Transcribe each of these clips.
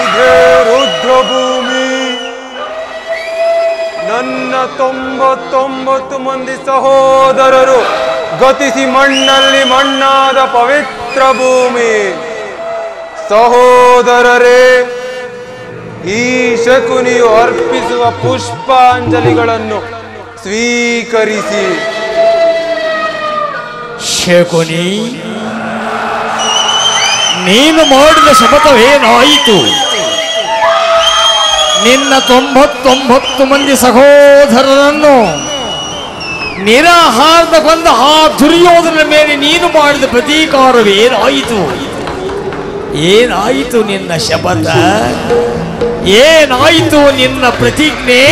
ಇದೇ ರುದ್ರಭೂಮಿ. ನನ್ನ 99 ಮಂದಿ ಸಹೋದರರು ಗತಿಸಿ ಮಣ್ಣಲ್ಲಿ ಮಣ್ಣಾದ ಪವಿತ್ರ ಭೂಮಿ. ಸಹೋದರರೇ, ಈ ಶಕುನಿಯು ಅರ್ಪಿಸುವ ಪುಷ್ಪಾಂಜಲಿಗಳನ್ನು ಸ್ವೀಕರಿಸಿ. ಶಕುನಿ, ನೀನು ಮಾಡಿದ ಶಪಥವೇನಾಯಿತು? ನಿನ್ನ 99 ಮಂದಿ ಸಹೋದರರನ್ನು ನಿರಾಹಾರದ ಕೊಂದ ಆ ದುರ್ಯೋಧನ ಮೇಲೆ ನೀನು ಮಾಡಿದ ಪ್ರತೀಕಾರವೇನಾಯಿತು? ಏನಾಯಿತು ನಿನ್ನ ಶಪಥ? ಏನಾಯಿತು ನಿನ್ನ ಪ್ರತಿಜ್ಞೆ?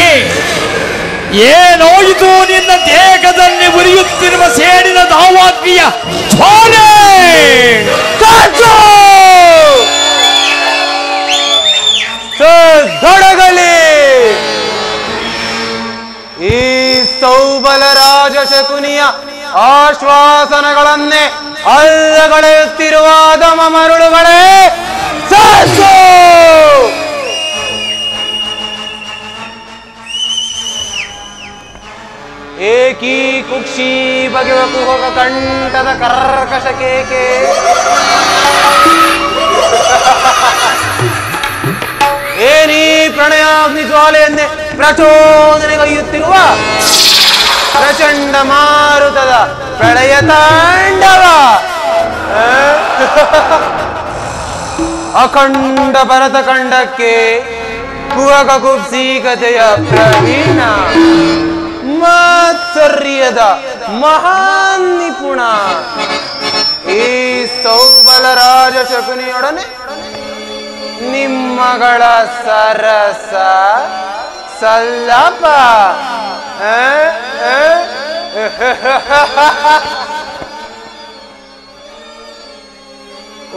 ಏನಾಯಿತು ನಿನ್ನ ದೇಹದಲ್ಲಿ ಉರಿಯುತ್ತಿರುವ ಸೇಡಿನ ದಾವಾಗ್ನಿಯ ಜ್ವಾಲೆ? ದೊಡಗಲಿ. ಈ ಸೌಬಲ ರಾಜ ಶಕುನಿಯ ಆಶ್ವಾಸನಗಳನ್ನೇ ಅಲ್ಲಗಳೆಯುತ್ತಿರುವ ದಮ ಮರುಳುಗಳೇ, ಸಾಸು! ಏಕೀ ಕುಕ್ಷಿ ಬಗೆವ ಕುಹಕ ಕಂಠದ ಕರ್ಕಶ ಕೇಕೆ. ಏನೀ ಪ್ರಣಯಾಗ್ನಿ ಜ್ವಾಲೆಯನ್ನೇ ಪ್ರಚೋದನೆಗೈಯುತ್ತಿರುವ ಪ್ರಚಂಡ ಮಾರುತದ ಪ್ರಳಯ ತಾಂಡವ. ಅಖಂಡ ಭರತ ಖಂಡಕ್ಕೆ ಕುಹಕ ಕುಬ್ಸೀಕತೆಯ ಪ್ರವೀಣ, ಮಾತ್ಸರ್ಯದ ಮಹಾನ್ ನಿಪುಣ. ಈ ಸೌಬಲ ರಾಜ ಶಕುನಿಯೊಡನೆ ನಿಮ್ಮಗಳ ಸರಸ ಸಲ್ಲಪ.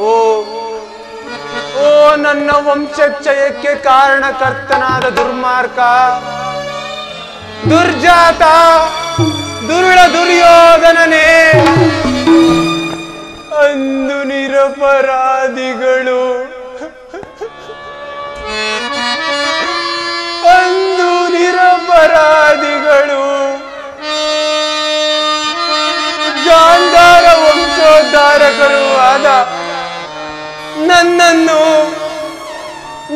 ಓ ಓ ನನ್ನ ವಂಶಕ್ಷಯಕ್ಕೆ ಕಾರಣಕರ್ತನಾದ ದುರ್ಮಾರ್ಗ, ದುರ್ಜಾತ, ದುರುಳ ದುರ್ಯೋಧನನೇ, ಅಂದು ನಿರಪರಾಧಿಗಳು, ಅಂದು ನಿರಪರಾಧಿಗಳು ಗಾಂಧಾರ ವಂಶೋದ್ಧಾರಕರು ಆದ ನನ್ನನ್ನು,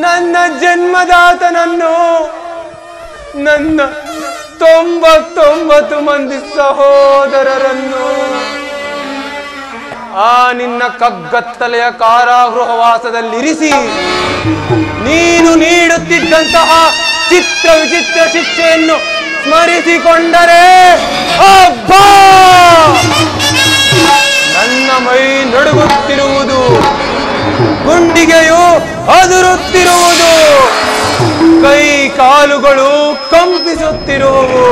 ನನ್ನ ಜನ್ಮದಾತನನ್ನು, ನನ್ನ 99 ಮಂದಿ ಸಹೋದರರನ್ನು ಆ ನಿನ್ನ ಕಗ್ಗತ್ತಲೆಯ ಕಾರಾಗೃಹವಾಸದಲ್ಲಿರಿಸಿ ನೀನು ನೀಡುತ್ತಿದ್ದಂತಹ ಚಿತ್ರ ವಿಚಿತ್ರ ಶಿಕ್ಷೆಯನ್ನು ಸ್ಮರಿಸಿಕೊಂಡರೆ ಅಬ್ಬಾ, ನನ್ನ ಮೈ ನಡುಗುತ್ತಿರುವುದು, ಗುಂಡಿಗೆಯು ಅದುರುತ್ತಿರುವುದು, ಕೈ ಕಾಲುಗಳು ಕಂಪಿಸುತ್ತಿರುವು.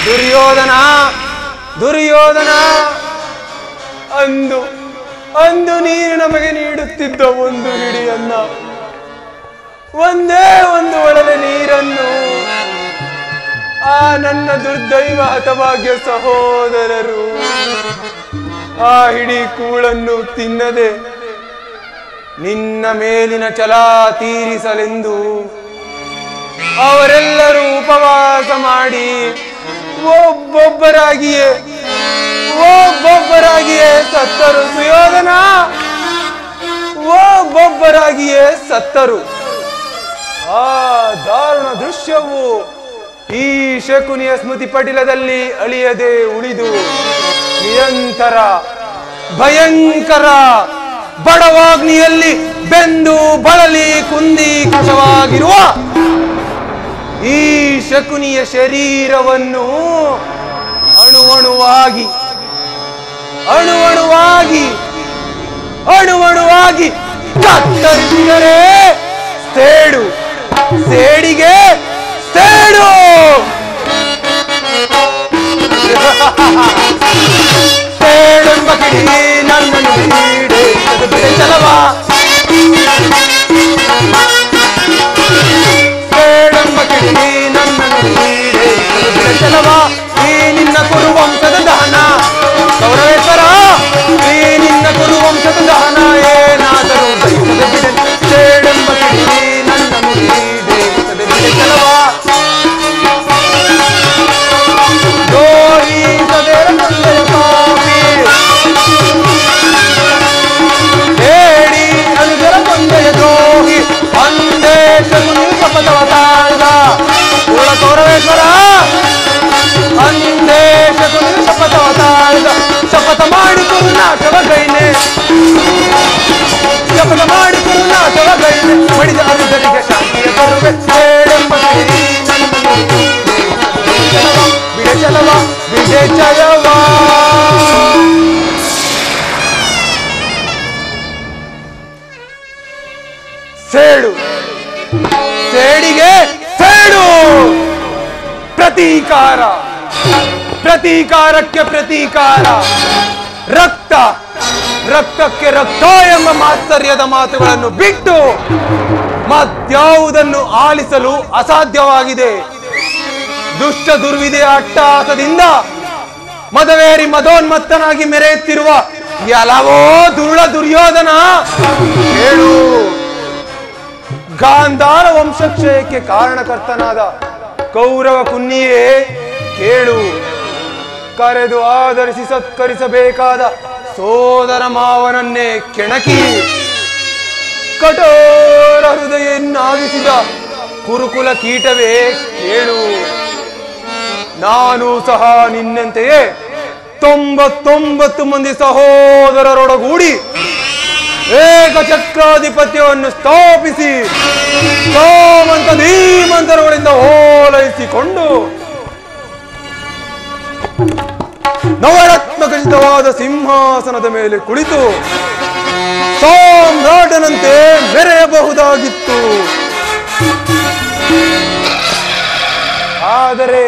ದುರ್ಯೋಧನ, ದುರ್ಯೋಧನ, ಅಂದು ನೀನು ನಮಗೆ ನೀಡುತ್ತಿದ್ದ ಒಂದು ಹಿಡಿಯನ್ನ, ಒಂದೇ ಒಂದು ಒಳಲೆ ನೀರನ್ನು ಆ ನನ್ನ ದುರ್ದೈವ ಹತಭಾಗ್ಯ ಸಹೋದರರು ಆ ಹಿಡಿ ಕೂಳನ್ನು ತಿನ್ನದೆ ನಿನ್ನ ಮೇಲಿನ ಛಲ ತೀರಿಸಲೆಂದು ಅವರೆಲ್ಲರೂ ಉಪವಾಸ ಮಾಡಿ ಒಬ್ಬೊಬ್ಬರಾಗಿಯೇ ಸತ್ತರು. ಸುಯೋಧನ, ಒಬ್ಬೊಬ್ಬರಾಗಿಯೇ ಸತ್ತರು. ಆ ದಾರುಣ ದೃಶ್ಯವು ಈ ಶಕುನಿಯ ಸ್ಮೃತಿ ಪಟಲದಲ್ಲಿ ಅಳಿಯದೆ ಉಳಿದು ನಿರಂತರ ಭಯಂಕರ ಬಡವಾಗ್ನಿಯಲ್ಲಿ ಬೆಂದು ಬಳಲಿ ಕುಂದಿ ಕಸವಾಗಿರುವ ಈ ಶಕುನಿಯ ಶರೀರವನ್ನು ಅಣುವಣುವಾಗಿ ಕತ್ತರಿಸಿದರೆ ಸೇಡು, ಸೇಡಿಗೆ ಸೇಡು. ಸೇಡೆಂಬ ಕಿಡಿ ನನ್ನನ್ನು ನೀಡೆ ಚಲವಾ, ಸೇಡೆಂಬ ಕಿಡಿ ನನ್ನನ್ನು ನೀಡೆ ಚಲವಾ. ಈ ಶಪಥವ ತಾಳ್ದ ಪೂರ್ಣ ಕೌರವೇಶ್ವರ ಅಂದೇ ಶಕುನಿ ಶಪಥವ ತಾಳ್ದ ಶಪಥ ಮಾಡಿ ಕುರುನಾಶವ ಗೈನೆ ಶಪಥ ಮಾಡಿ ಕುರುನಾಶವ ಗೈನೆ ಮಡಿದ ಅರುದರಿಗೆ ಶಾಂತಿಯ ತರುವೆ ಹೇಳೆಂಬ ಬಿಡೆ ಚಲವ ಬಿಡೆ ಚಲವ ಸೇಡು ಸೇಡಿಗೆ ಸೇಡು ಪ್ರತೀಕಾರ ಪ್ರತೀಕಾರಕ್ಕೆ ಪ್ರತೀಕಾರ ರಕ್ತ ರಕ್ತಕ್ಕೆ ರಕ್ತ ಎಂಬ ಮಾತ್ಸರ್ಯದ ಮಾತುಗಳನ್ನು ಬಿಟ್ಟು ಮತ್ಯಾವುದನ್ನು ಆಲಿಸಲು ಅಸಾಧ್ಯವಾಗಿದೆ. ದುಷ್ಟ ದುರ್ವಿದೆಯ ಅಟ್ಟಹಾಸದಿಂದ ಮದವೇರಿ ಮದೋನ್ಮತ್ತನಾಗಿ ಮೆರೆಯುತ್ತಿರುವ ಎಲ್ಲವೋ ದುರುಳ ದುರ್ಯೋಧನ ಹೇಳು. ಗಾಂಧಾರ ವಂಶಕ್ಷಯಕ್ಕೆ ಕಾರಣಕರ್ತನಾದ ಕೌರವ ಕುನ್ನಿಯೇ ಕೇಳು. ಕರೆದು ಆಧರಿಸಿ ಸತ್ಕರಿಸಬೇಕಾದ ಸೋದರ ಮಾವನನ್ನೇ ಕೆಣಕಿ ಕಠೋರ ಹೃದಯನ್ನಾಗಿಸಿದ ಕುರುಕುಲ ಕೀಟವೇ ಕೇಳು. ನಾನು ಸಹ ನಿನ್ನಂತೆಯೇ 99 ಮಂದಿ ಸಹೋದರರೊಡಗೂಡಿ ಏಕಚಕ್ರಾಧಿಪತ್ಯವನ್ನು ಸ್ಥಾಪಿಸಿ ಸಾಮಂತ ಧೀಮಂತರಗಳಿಂದ ಓಲೈಸಿಕೊಂಡು ನವರತ್ನ ಖಚಿತವಾದ ಸಿಂಹಾಸನದ ಮೇಲೆ ಕುಳಿತು ಸಾಮ್ರಾಟನಂತೆ ಮೆರೆಯಬಹುದಾಗಿತ್ತು. ಆದರೆ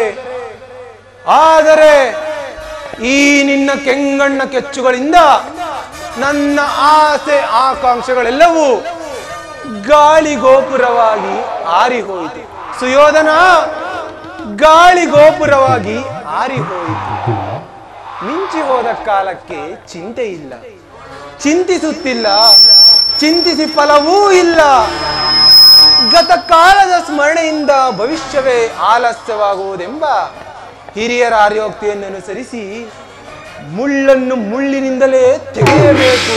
ಈ ನಿನ್ನ ಕೆಂಗಣ್ಣ ಕೆಚ್ಚುಗಳಿಂದ ನನ್ನ ಆಸೆ ಆಕಾಂಕ್ಷೆಗಳೆಲ್ಲವೂ ಗಾಳಿಗೋಪುರವಾಗಿ ಆರಿಹೋಯಿತು. ಸುಯೋಧನ, ಗಾಳಿಗೋಪುರವಾಗಿ ಆರಿಹೋಯಿತು. ಮಿಂಚಿ ಹೋದ ಕಾಲಕ್ಕೆ ಚಿಂತೆ ಇಲ್ಲ, ಚಿಂತಿಸುತ್ತಿಲ್ಲ, ಚಿಂತಿಸಿ ಫಲವೂ ಇಲ್ಲ. ಗತಕಾಲದ ಸ್ಮರಣೆಯಿಂದ ಭವಿಷ್ಯವೇ ಆಲಸ್ಯವಾಗುವುದೆಂಬ ಹಿರಿಯರ ಆರ್ಯೋಕ್ತಿಯನ್ನು ಅನುಸರಿಸಿ ಮುಳ್ಳನ್ನು ಮುಳ್ಳಿನಿಂದಲೇ ತೆಗೆಯಬೇಕು,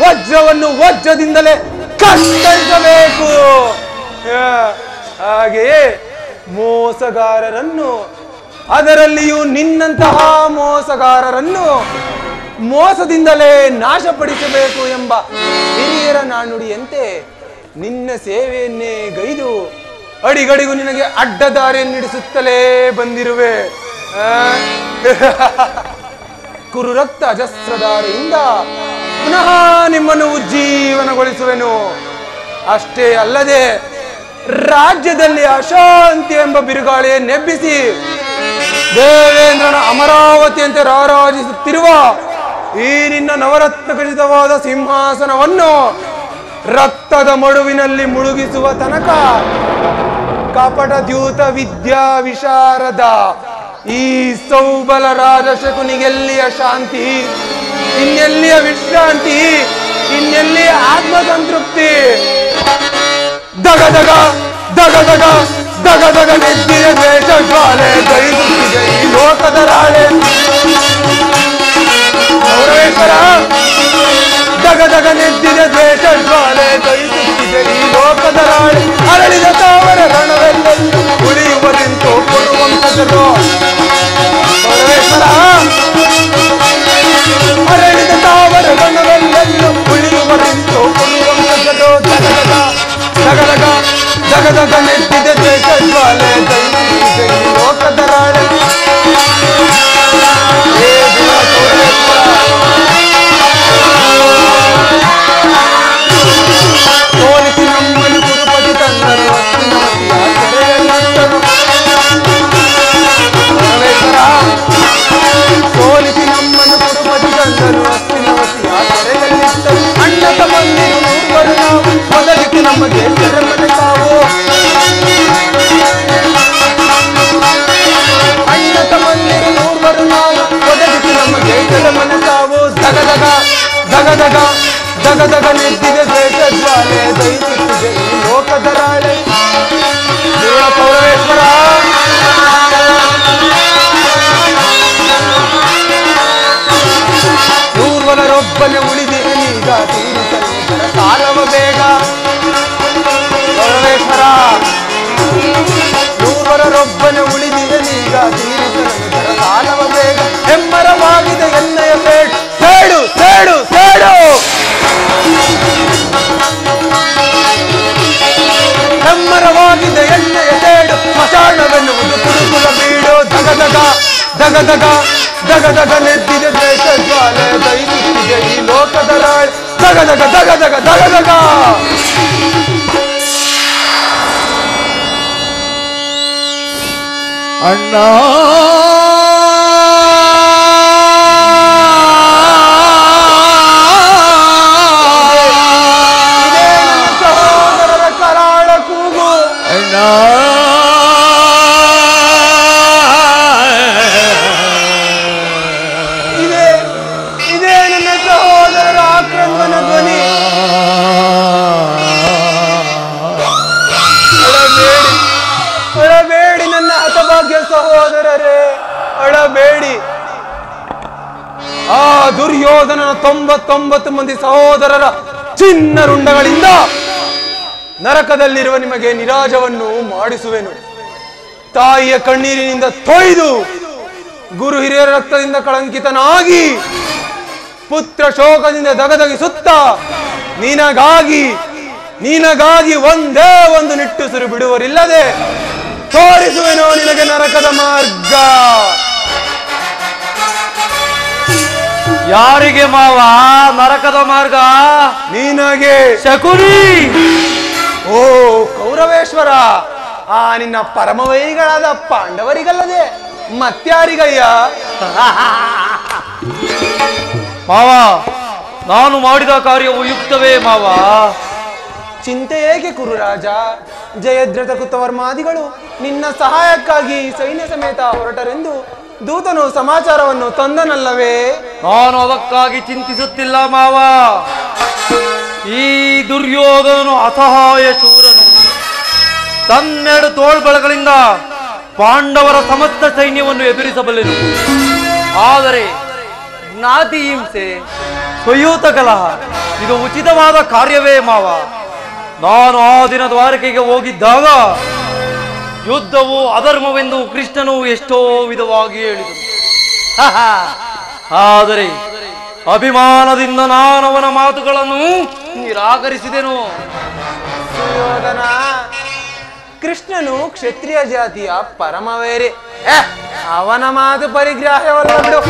ವಜ್ರವನ್ನು ವಜ್ರದಿಂದಲೇ ಕತ್ತರಿಸಬೇಕು. ಹಾಗೆಯೇ ಮೋಸಗಾರರನ್ನು, ಅದರಲ್ಲಿಯೂ ನಿನ್ನಂತಹ ಮೋಸಗಾರರನ್ನು ಮೋಸದಿಂದಲೇ ನಾಶಪಡಿಸಬೇಕು ಎಂಬ ಹಿರಿಯರ ನಾನುಡಿಯಂತೆ ನಿನ್ನ ಸೇವೆಯನ್ನೇ ಗೈದು ಅಡಿಗಡಿಗೂ ನಿನಗೆ ಅಡ್ಡದಾರಿಯನ್ನಿಡಿಸುತ್ತಲೇ ಬಂದಿರುವೆ. ಕುರುರಕ್ತ ಅಜಸ್ರಧಾರೆಯಿಂದ ಪುನಃ ನಿಮ್ಮನ್ನು ಉಜ್ಜೀವನಗೊಳಿಸುವೆನು. ಅಷ್ಟೇ ಅಲ್ಲದೆ ರಾಜ್ಯದಲ್ಲಿ ಅಶಾಂತಿ ಎಂಬ ಬಿರುಗಾಳಿಯನ್ನೆಬ್ಬಿಸಿ ದೇವೇಂದ್ರನ ಅಮರಾವತಿಯಂತೆ ರಾರಾಜಿಸುತ್ತಿರುವ ಈ ನಿನ್ನ ನವರತ್ನ ಖಚಿತವಾದ ಸಿಂಹಾಸನವನ್ನು ರಕ್ತದ ಮಡುವಿನಲ್ಲಿ ಮುಳುಗಿಸುವ ತನಕ ಕಪಟ ದ್ಯೂತ ವಿದ್ಯಾ ವಿಶಾರದ ಈ ಸೌಬಲ ರಾಜಶಕುನಿಗೆಲ್ಲಿಯ ಶಾಂತಿ, ಇನ್ನೆಲ್ಲಿಯ ವಿಶ್ರಾಂತಿ, ಇನ್ನೆಲ್ಲಿಯ ಆತ್ಮಸಂತೃಪ್ತಿ? ದಗದಗ ದಗದಗ ದಗದಗ ನೆತ್ತಿಯ ದ್ವೇಷ ಜ್ವಾಲೆ ದೈದುತ್ತಿದೆ ಈ ಲೋಕದ ರಾಳೆ. ಕೌರವೇಶ್ವರ, ದಗದಗ ನೆತ್ತಿದ ದ್ವೇಷ ಜ್ವಾಲೆ ದೈದುತ್ತಿದೆ ಈ ಲೋಕದ ರಾಳೆ. ಅರಳಿದ ತಾವರ ರಣವೆಲ್ಲೂ ಉಳಿಯುವರೆಂತೂ ಕೊಡುವಂಥದ್ದು. ಕೌರವೇಶ್ವರ, ಅರಳಿದ ತಾವರ ರಣವೆಲ್ಲೂ ಉಳಿಯುವರೆಂತೂ ಕೊಡುವಂಥದ್ದು. ದಗದಗ ದಗದಗ ದಗದಗ ನೆತ್ತಿದ ದ್ವೇಷ ಜ್ವಾಲೆ ದೈದುತ್ತಿದೆ ಈ ಲೋಕದ ರಾಳೆ. ಸೋಲಿಸಿ ನಮ್ಮನ್ನು ಕುರುಪತಿ ತಂದರು ಅಸ್ತಿನವತಿಯ ಸೆರೆಯಲ್ಲಿಟ್ಟರು. ಸೋಲಿಸಿ ನಮ್ಮನ್ನು ಕುರುಪತಿ ತಂದರು ಅಸ್ತಿನವತಿಯ ಸೆರೆಯಲ್ಲಿಟ್ಟರು. ಅಣ್ಣ ತಮ್ಮಂದಿರು ನೂರು ನಾವು ಮೊದಲಿಗೆ ನಮಗೆ ಸೆರೆಮನೆ ತಾವು. ಅಣ್ಣ ತಮ್ಮಂದಿರು ನೂರು ನಾವು ಮೊದಲಿಗೆ ನಮಗೆ ಸೆರೆಮನೆ ತಾವು. ದಗದಗ ದಗದಗ ದಗದಗ ನೆತ್ತಿದ ದ್ವೇಷ ಜ್ವಾಲೆ ದೈದುತ್ತಿದೆ ಈ ಲೋಕದ ರಾಳೆ. ಕೌರವೇಶ್ವರ, ಊರ್ವನರೊಬ್ಬನೇ ಉಳಿದಿದೆ ಈಗ ತೀರಿಸಲು ಸಾಲವ ಬೇಗ. ಕೌರವೇಶ್ವರ, ದಗ ದಗ ದಗ ನೆದ್ದಿದೆ ದ್ವೇಷ ಜ್ವಾಲೆ ದೈವಿಸಿದೆ ಈ ಲೋಕದ ರಾಳೆ ದಗ ದಗ ದಗ ದಗ ದಗ ದಗ ಅಣ್ಣ ಸಹೋದರರ ಕರಾಳ ಕೂಗು ಅಣ್ಣ ಇದೇ ನನ್ನ ಸಹೋದರರ ಆಕ್ರಂದನ ಧ್ವನಿ ಅಳಬೇಡಿ ನನ್ನ ಹತಭಾಗ್ಯ ಸಹೋದರರೇ ಅಳಬೇಡಿ ಆ ದುರ್ಯೋಧನನ 99 ಮಂದಿ ಸಹೋದರರ ಚಿನ್ನ ರುಂಡಗಳಿಂದ ನರಕದಲ್ಲಿರುವ ನಿಮಗೆ ನಿರಾಜವನ್ನು ಮಾಡಿಸುವೆನು ತಾಯಿಯ ಕಣ್ಣೀರಿನಿಂದ ತೊಯ್ದು ಗುರು ಹಿರಿಯರ ರಕ್ತದಿಂದ ಕಳಂಕಿತನಾಗಿ ಪುತ್ರ ಶೋಕದಿಂದ ದಗದಗಿಸುತ್ತ ನಿನಗಾಗಿ ಒಂದೇ ಒಂದು ನಿಟ್ಟುಸಿರು ಬಿಡುವರಿಲ್ಲದೆ ತೋರಿಸುವೆನೋ ನಿನಗೆ ನರಕದ ಮಾರ್ಗ. ಯಾರಿಗೆ ಮಾವ ನರಕದ ಮಾರ್ಗ? ನಿನಗೆ ಶಕುನಿ. ಓ ಕೌರವೇಶ್ವರ, ಆ ನಿನ್ನ ಪರಮವೈರಿಗಳಾದ ಪಾಂಡವರಿಗಲ್ಲದೆ ಮತ್ಯಾರಿಗಯ್ಯ? ಮಾವ, ನಾನು ಮಾಡಿದ ಕಾರ್ಯವು ಯುಕ್ತವೇ ಮಾವ. ಚಿಂತೆ ಏಕೆ ಕುರುರಾಜ? ಜಯದ್ರಥ ಕೃತವರ್ಮಾದಿಗಳು ನಿನ್ನ ಸಹಾಯಕ್ಕಾಗಿ ಸೈನ್ಯ ಸಮೇತ ಹೊರಟರೆಂದು ದೂತನು ಸಮಾಚಾರವನ್ನು ತಂದನಲ್ಲವೇ? ನಾನು ಅದಕ್ಕಾಗಿ ಚಿಂತಿಸುತ್ತಿಲ್ಲ ಮಾವ. ಈ ದುರ್ಯೋಧನನು ಅಸಹಾಯ ಶೂರನು. ತನ್ನೆರಡು ತೋಳ್ಬಳಗಳಿಂದ ಪಾಂಡವರ ಸಮಸ್ತ ಸೈನ್ಯವನ್ನು ಎದುರಿಸಬಲ್ಲನು. ಆದರೆ ಜ್ಞಾತಿ ಹಿಂಸೆ, ಸ್ವಯೂತ ಕಲಹ ಇದು ಉಚಿತವಾದ ಕಾರ್ಯವೇ ಮಾವ. ನಾನು ಆ ದಿನ ದ್ವಾರಕೆಗೆ ಹೋಗಿದ್ದಾಗ ಯುದ್ಧವು ಅಧರ್ಮವೆಂದು ಕೃಷ್ಣನು ಎಷ್ಟೋ ವಿಧವಾಗಿ ಹೇಳಿದನು. ಆದರೆ ಅಭಿಮಾನದಿಂದ ನಾನು ಅವನ ಮಾತುಗಳನ್ನು ನಿರಾಕರಿಸಿದೆನು. ಸುಯೋಧನ, ಕೃಷ್ಣನು ಕ್ಷತ್ರಿಯ ಜಾತಿಯ ಪರಮವೇರೆ. ಅವನ ಮಾತು ಪರಿಗ್ರಾಹ್ಯವಲ್ಲ ಬಿಡು.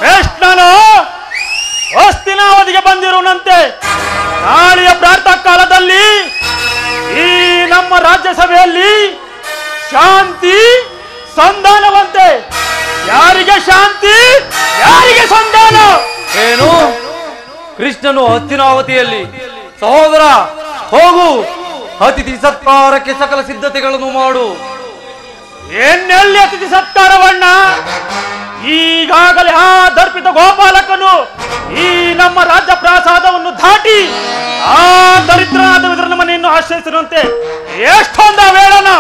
ಕೃಷ್ಣನು ಹಸ್ತಿನಾವತಿಗೆ ಬಂದಿರುವಂತೆ ನಾಳೆಯ ಪ್ರಾತಃ ಕಾಲದಲ್ಲಿ ಈ ನಮ್ಮ ರಾಜ್ಯಸಭೆಯಲ್ಲಿ ಶಾಂತಿ ಸಂಧಾನವಂತೆ. ಯಾರಿಗೆ ಶಾಂತಿ, ಯಾರಿಗೆ ಸಂಧಾನ? ಏನು? ಕೃಷ್ಣನು ಹಸ್ತಿನಾವತಿಯಲ್ಲಿ. ಸಹೋದರ, ಹೋಗು, ಅತಿಥಿ ಸತ್ಕಾರಕ್ಕೆ ಸಕಲ ಸಿದ್ಧತೆಗಳನ್ನು ಮಾಡು. ಎನ್ನೆಲ್ಲಿ ಅತಿಥಿ ಸತ್ಕಾರವಣ್ಣ? ಈಗಾಗಲೇ ಆ ದರ್ಪಿತ ಗೋಪಾಲಕನು ಈ ನಮ್ಮ ರಾಜ್ಯ ಪ್ರಾಸಾದವನ್ನು ದಾಟಿ ಆ ದರಿದ್ರನಾದ ವಿದುರನ ಮನೆಯನ್ನು ಆಶ್ರಯಿಸಿರುವಂತೆ ಎಷ್ಟೊಂದ ವೇಳನ.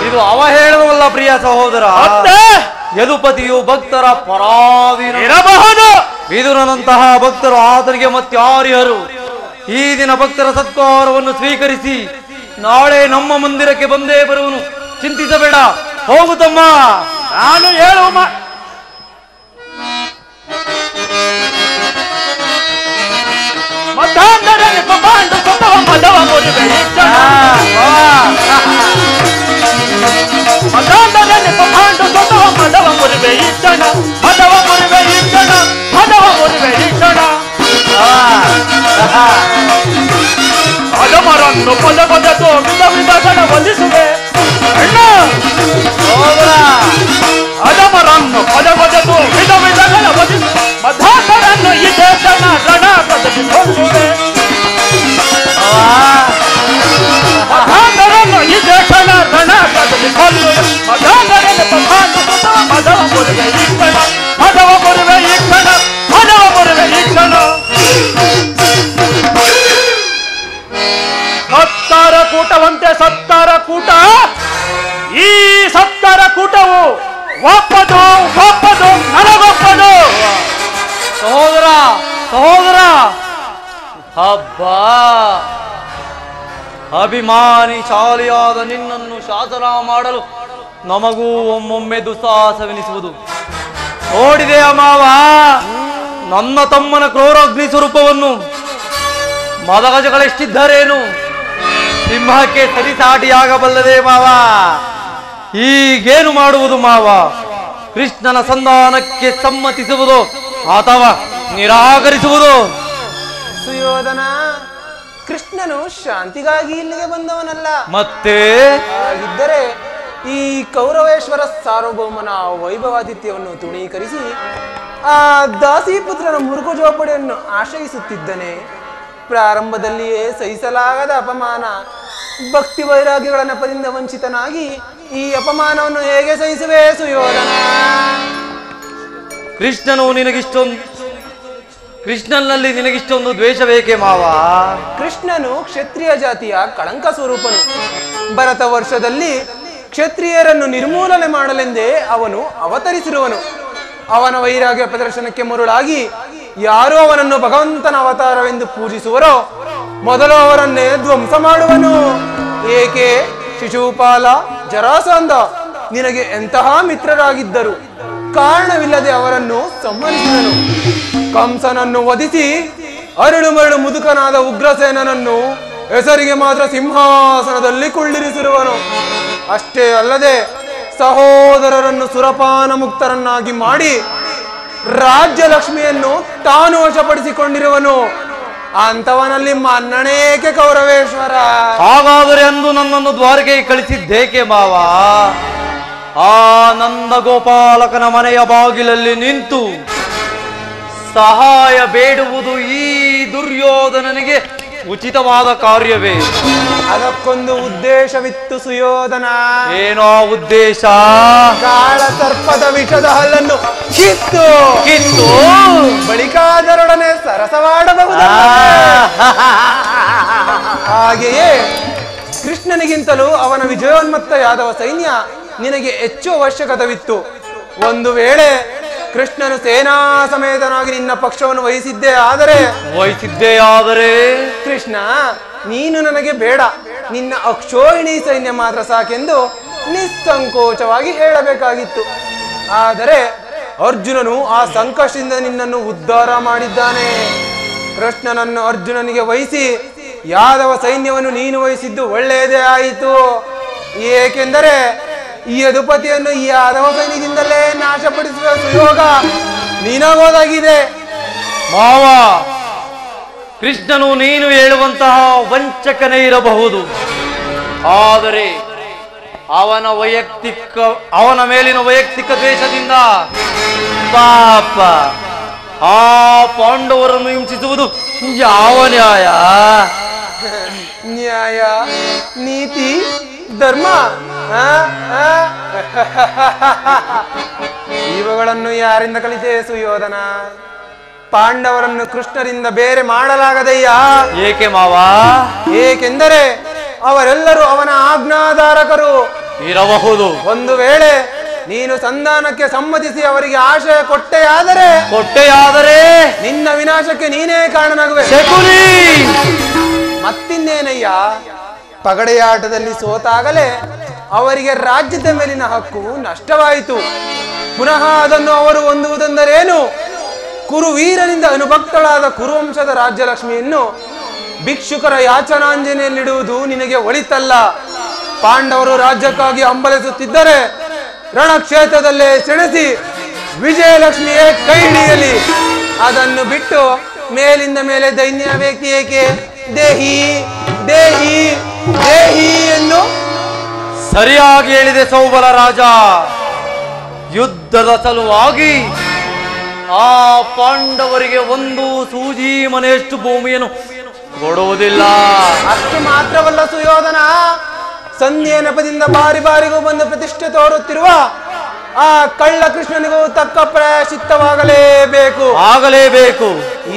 ಇದು ಅವಹೇಳನವಲ್ಲ ಪ್ರಿಯ ಸಹೋದರ. ಯದುಪತಿಯು ಭಕ್ತರ ಪರಾಧೀನ ಇರಬಹುದು. ವಿದುರನಂತಹ ಭಕ್ತರು ಆತನಿಗೆ ಮತ್ತಾರ್ಯರು. ಈ ದಿನ ಭಕ್ತರ ಸತ್ಕಾರವನ್ನು ಸ್ವೀಕರಿಸಿ ನಾಳೆ ನಮ್ಮ ಮಂದಿರಕ್ಕೆ ಬಂದೇ ಬರುವನು. ಚಿಂತಿಸಬೇಡ, ಹೋಗು ತಮ್ಮ. ನಾನು ಹೇಳುವ ಮತಾಂತರ ಪಾಂಡು ಸ್ವತಃ ಮದವ ಮುರಿವೆ ಮತಾಂತರ ಪಾಂಡು ಸ್ವತಃ ಮದವ ಮುರಿವೆ ಈಕ್ಷಣ ಮದವ ಮುರಿವೆ ಈಕ್ಷಣ ಮದವ ಮುರಿವೆ ಈಕ್ಷಣ ಅದಮರನ್ನು ಪದ ಪದದು ವಿಧ ವಿಧಗಳ ವಂದಿಸುವೆ ಅಣ್ಣ ಅದಮರನ್ನು ಪದ ಪದದು ವಿಧ ವಿಧಗಳ ವಂದಿಸುವೆ ಮಧಾಂತರನ್ನು ಈ ದೇಶನ ರಣಾಕದಲ್ಲಿ ಸೋಲಿಸುವೆ ಮಧಾಂತರನ್ನು ಈ ದೇಶನ ರಣಾಕದಲ್ಲಿ ಸೋಲಿಸುವೆ ಮಧಾಂತರನ್ನು ಪ್ರಧಾನ ಮದವ ಮುರಿವೆ ಈ ಕ್ಷಣ ಮದವ ಮುರಿವೆ ಈ ಕ್ಷಣ ಮದವ ಮುರಿವೆ ಈ ಕ್ಷಣ ಸತ್ಕಾರ ಕೂಟವಂತೆ ಸತ್ಕಾರ ಕೂಟ. ಈ ಸತ್ಕಾರ ಕೂಟವು ಒಪ್ಪದು ಒಪ್ಪದು ನನಗೊಪ್ಪದು. ಸಹೋದರ ಸಹೋದರ, ಹಬ್ಬ ಅಭಿಮಾನಿ ಶಾಲಿಯಾದ ನಿನ್ನನ್ನು ಶಾಸನ ಮಾಡಲು ನಮಗೂ ಒಮ್ಮೊಮ್ಮೆ ದುಸ್ಸಾಹಸವೆನಿಸುವುದು. ನೋಡಿದೆಯ ಮಾವ, ನನ್ನ ತಮ್ಮನ ಕ್ರೂರಾಗ್ನಿ ಸ್ವರೂಪವನ್ನು. ಮದಗಜಗಳೆಷ್ಟಿದ್ದರೇನು ಸಿಂಹಕ್ಕೆ ಸರಿಸಾಟಿಯಾಗಬಲ್ಲದೆ ಮಾವ. ಈಗೇನು ಮಾಡುವುದು ಮಾವ? ಕೃಷ್ಣನ ಸಂಧಾನಕ್ಕೆ ಸಮ್ಮತಿಸುವುದು ಅಥವಾ ನಿರಾಕರಿಸುವುದು? ಸುಯೋಧನ, ಕೃಷ್ಣನು ಶಾಂತಿಗಾಗಿ ಇಲ್ಲಿಗೆ ಬಂದವನಲ್ಲ. ಮತ್ತೆ ಹಾಗಿದ್ದರೆ ಈ ಕೌರವೇಶ್ವರ ಸಾರ್ವಭೌಮನ ವೈಭವಾದಿತ್ಯವನ್ನು ತೃಣೀಕರಿಸಿ ಆ ದಾಸಿಪುತ್ರನ ಮುರುಕುಜೋಪಡಿಯನ್ನು ಆಶ್ರಯಿಸುತ್ತಿದ್ದನೆ. ಪ್ರಾರಂಭದಲ್ಲಿಯೇ ಸಹಿಸಲಾಗದ ಅಪಮಾನ. ಭಕ್ತಿ ವೈರಾಗ್ಯಗಳ ನೆಪದಿಂದ ವಂಚಿತನಾಗಿ ಈ ಅಪಮಾನವನ್ನು ಹೇಗೆ ಸಹಿಸುವೆ ಸುಯೋಧನ? ಕೃಷ್ಣನಲ್ಲಿ ನಿನಗಿಷ್ಟೊಂದು ದ್ವೇಷ ಬೇಕೆ ಮಾವ? ಕೃಷ್ಣನು ಕ್ಷತ್ರಿಯ ಜಾತಿಯ ಕಳಂಕ ಸ್ವರೂಪನು. ಭರತ ವರ್ಷದಲ್ಲಿ ಕ್ಷತ್ರಿಯರನ್ನು ನಿರ್ಮೂಲನೆ ಮಾಡಲೆಂದೇ ಅವನು ಅವತರಿಸಿರುವನು. ಅವನ ವೈರಾಗ್ಯ ಪ್ರದರ್ಶನಕ್ಕೆ ಮರುಳಾಗಿ ಯಾರು ಅವನನ್ನು ಭಗವಂತನ ಅವತಾರವೆಂದು ಪೂಜಿಸುವರೋ ಮೊದಲು ಅವರನ್ನೇ ಧ್ವಂಸ ಮಾಡುವನು. ಏಕೆ? ಶಿಶುಪಾಲ, ಜರಾಸಂಧ ನಿನಗೆ ಎಂತಹ ಮಿತ್ರರಾಗಿದ್ದರು, ಕಾರಣವಿಲ್ಲದೆ ಅವರನ್ನು ಸಂಹರಿಸಿದನು. ಕಂಸನನ್ನು ವಧಿಸಿ ಅರಳು ಮರಳು ಮುದುಕನಾದ ಉಗ್ರಸೇನನನ್ನು ಹೆಸರಿಗೆ ಮಾತ್ರ ಸಿಂಹಾಸನದಲ್ಲಿ ಕುಳ್ಳಿರಿಸಿರುವನು. ಅಷ್ಟೇ ಅಲ್ಲದೆ ಸಹೋದರರನ್ನು ಸುರಪಾನ ಮುಕ್ತರನ್ನಾಗಿ ಮಾಡಿ ರಾಜ್ಯ ಲಕ್ಷ್ಮಿಯನ್ನು ತಾನು ವಶಪಡಿಸಿಕೊಂಡಿರುವನು. ಅಂತವನಲ್ಲಿ ಮನ್ನಣೇಕೆ ಕೌರವೇಶ್ವರ? ಹಾಗಾದರೆ ಅಂದು ನನ್ನನ್ನು ದ್ವಾರಕೆಗೆ ಕಳಿಸಿದ್ದೇಕೆ ಮಾವ? ಆ ನಂದ ಗೋಪಾಲಕನ ಮನೆಯ ಬಾಗಿಲಲ್ಲಿ ನಿಂತು ಸಹಾಯ ಬೇಡುವುದು ಈ ದುರ್ಯೋಧನನಿಗೆ ಉಚಿತವಾದ ಕಾರ್ಯವೇ? ಅದಕ್ಕೊಂದು ಉದ್ದೇಶವಿತ್ತು ಸುಯೋಧನ. ಏನೋ ಉದ್ದೇಶ? ಕಾಳ ಸರ್ಪದ ವಿಷದ ಹಲ್ಲನ್ನು ಕಿತ್ತು ಬಳಿಕ ಅದರೊಡನೆ ಸರಸವಾಡಬಹುದು. ಹಾಗೆಯೇ ಕೃಷ್ಣನಿಗಿಂತಲೂ ಅವನ ವಿಜಯೋನ್ಮತ್ತ ಯಾದವ ಸೈನ್ಯ ನಿನಗೆ ಹೆಚ್ಚು ಅವಶ್ಯಕತೆವಿತ್ತು. ಒಂದು ವೇಳೆ ಕೃಷ್ಣನು ಸೇನಾ ಸಮೇತನಾಗಿ ನಿನ್ನ ಪಕ್ಷವನ್ನು ವಹಿಸಿದ್ದೇ ಆದರೆ ಕೃಷ್ಣ, ನೀನು ನನಗೆ ಬೇಡ, ನಿನ್ನ ಅಕ್ಷೋಹಿಣಿ ಸೈನ್ಯ ಮಾತ್ರ ಸಾಕೆಂದು ನಿಸ್ಸಂಕೋಚವಾಗಿ ಹೇಳಬೇಕಾಗಿತ್ತು. ಆದರೆ ಅರ್ಜುನನು ಆ ಸಂಕಷ್ಟದಿಂದ ನಿನ್ನನ್ನು ಉದ್ಧಾರ ಮಾಡಿದ್ದಾನೆ. ಕೃಷ್ಣನನ್ನು ಅರ್ಜುನನಿಗೆ ವಹಿಸಿ ಯಾದವ ಸೈನ್ಯವನ್ನು ನೀನು ವಹಿಸಿದ್ದು ಒಳ್ಳೆಯದೇ ಆಯಿತು. ಏಕೆಂದರೆ ಈ ಯದುಪತಿಯನ್ನು ಈ ಯಾದವ ಸೈನ್ಯದಿಂದಲೇ ನಾಶಪಡಿಸುವ ಸುಯೋಗ ನಿನಗೋದಾಗಿದೆ. ಮಾವ, ಕೃಷ್ಣನು ನೀನು ಹೇಳುವಂತಹ ವಂಚಕನೇ ಇರಬಹುದು, ಆದರೆ ಅವನ ಮೇಲಿನ ವೈಯಕ್ತಿಕ ದ್ವೇಷದಿಂದ ಪಾಪ ಆ ಪಾಂಡವರನ್ನು ಹಿಂಸಿಸುವುದು ಯಾವ ನ್ಯಾಯ? ನ್ಯಾಯ, ನೀತಿ, ಧರ್ಮ ಇವುಗಳನ್ನು ಯಾರಿಂದ ಕಲಿತೆ ಸುಯೋಧನ? ಪಾಂಡವರನ್ನು ಕೃಷ್ಣರಿಂದ ಬೇರೆ ಮಾಡಲಾಗದಯ್ಯ. ಏಕೆ ಮಾವ? ಏಕೆಂದರೆ ಅವರೆಲ್ಲರೂ ಅವನ ಆಜ್ಞಾಧಾರಕರು ಇರಬಹುದು. ಒಂದು ವೇಳೆ ನೀನು ಸಂಧಾನಕ್ಕೆ ಸಮ್ಮತಿಸಿ ಅವರಿಗೆ ಆಶಯ ಕೊಟ್ಟೆಯಾದರೆ ನಿನ್ನ ವಿನಾಶಕ್ಕೆ ನೀನೇ ಕಾರಣನಾಗುವೆ. ಮತ್ತಿನ್ನೇನಯ್ಯ, ಪಗಡೆಯಾಟದಲ್ಲಿ ಸೋತಾಗಲೇ ಅವರಿಗೆ ರಾಜ್ಯದ ಮೇಲಿನ ಹಕ್ಕು ನಷ್ಟವಾಯಿತು. ಪುನಃ ಅದನ್ನು ಅವರು ಹೊಂದುವುದೆಂದರೇನು? ಕುರುವೀರನಿಂದ ಅನುಭಕ್ತಳಾದ ಕುರುವಂಶದ ರಾಜ್ಯಲಕ್ಷ್ಮಿಯನ್ನು ಭಿಕ್ಷುಕರ ಯಾಚನಾಂಜನೆಯಲ್ಲಿಡುವುದು ನಿನಗೆ ಒಳಿತಲ್ಲ. ಪಾಂಡವರು ರಾಜ್ಯಕ್ಕಾಗಿ ಹಂಬಲಿಸುತ್ತಿದ್ದರೆ ರಣಕ್ಷೇತ್ರದಲ್ಲೇ ಸೆಣಸಿ ವಿಜಯಲಕ್ಷ್ಮಿಯೇ ಕೈ ಹಿಡಿಯಲಿ. ಅದನ್ನು ಬಿಟ್ಟು ಮೇಲಿಂದ ಮೇಲೆ ದೈನ್ಯ ವ್ಯಕ್ತಿ ಏಕೆ? ದೇಹಿ ದೇಹಿ ದೇಹಿ ಎಂದು ಸರಿಯಾಗಿ ಹೇಳಿದೆ ಸೌಬಲ ರಾಜ. ಯುದ್ಧದ ಸಲುವಾಗಿ ಆ ಪಾಂಡವರಿಗೆ ಒಂದು ಸೂಜಿ ಮನೆಯಷ್ಟು ಭೂಮಿಯನ್ನು ಕೊಡುವುದಿಲ್ಲ. ಅಷ್ಟು ಮಾತ್ರವಲ್ಲ ಸುಯೋಧನ, ಸಂಧಿಯ ನೆಪದಿಂದ ಬಾರಿ ಬಾರಿಗೂ ಬಂದು ಪ್ರತಿಷ್ಠೆ ತೋರುತ್ತಿರುವ ಆ ಕಳ್ಳ ಕೃಷ್ಣನಿಗೂ ತಕ್ಕ ಪ್ರಾಯಶ್ಚಿತ್ತವಾಗಲೇಬೇಕು.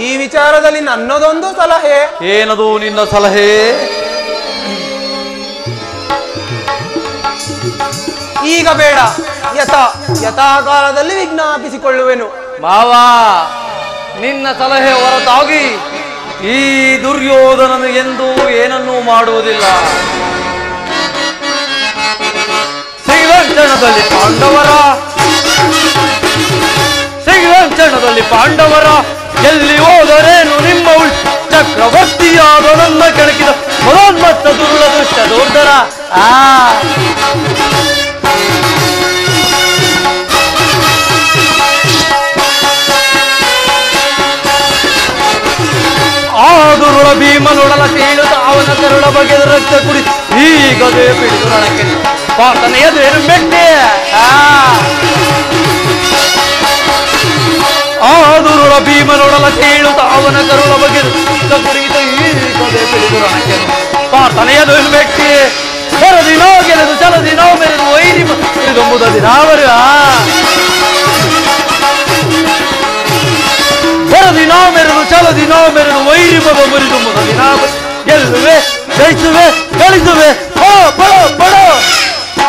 ಈ ವಿಚಾರದಲ್ಲಿ ನನ್ನದೊಂದು ಸಲಹೆ. ಏನದು ನಿನ್ನ ಸಲಹೆ? ಈಗ ಬೇಡ, ಯಥಾಕಾಲದಲ್ಲಿ ವಿಜ್ಞಾಪಿಸಿಕೊಳ್ಳುವೆನು. ಮಾವ, ನಿನ್ನ ಸಲಹೆ ಹೊರತಾಗಿ ಈ ದುರ್ಯೋಧನನು ಎಂದೂ ಏನನ್ನೂ ಮಾಡುವುದಿಲ್ಲ. ಶ್ರೀಲಂಚನದಲ್ಲಿ ಪಾಂಡವರ ಎಲ್ಲಿ ಹೋದರೇನು ನಿಮ್ಮ ಚಕ್ರವರ್ತಿಯಾದ ನನ್ನ ಕೆಣಕಿದ ಮದೋನ್ಮತ್ತ ದುಷ್ಟ ದೂರ್ಧರ. ಆ ದುರುಳ ಭೀಮನೊಡಲ ಕೀಳುತ್ತ ಅವನ ಕರುಳ ಬಗೆದ ರಕ್ತ ಕುಡಿ ಈಗದೇ ಬಿಡಿದು ರಣಕ್ಕೆ ಪಾತನೆಯದೇನು ಮೆಟ್ಟೆ. ಆ ದುರುಳ ಭೀಮನೊಡಲ ಕೀಳುತ್ತ ಅವನ ಕರುಳ ಬಗೆದ ರಕ್ತ ಕುಡಿದ ಈಗದೇ ಬಿಡಿದು ರಣಕ್ಕೆ ಪಾತನೆಯದೇನು ಮೆಟ್ಟೆ. ಬರದಿನೋ ಗೆಲೆದು ಚಲದಿನೋ ಮೆರೆದು ವೈರಿ ಇದುಂಬುದ ದಿನಾವರು. ಬರದಿನೋ ಮೆರೆದು ಚಲದಿನೋ ಮೆರೆದು ವೈರಿ ಮಗ ಮುರಿದು ಮುದ ದಿನ ಗೆಲ್ಲುವೆ, ಜಯಿಸುವೆ, ಗಳಿಸುವೆ. ಬಡೋ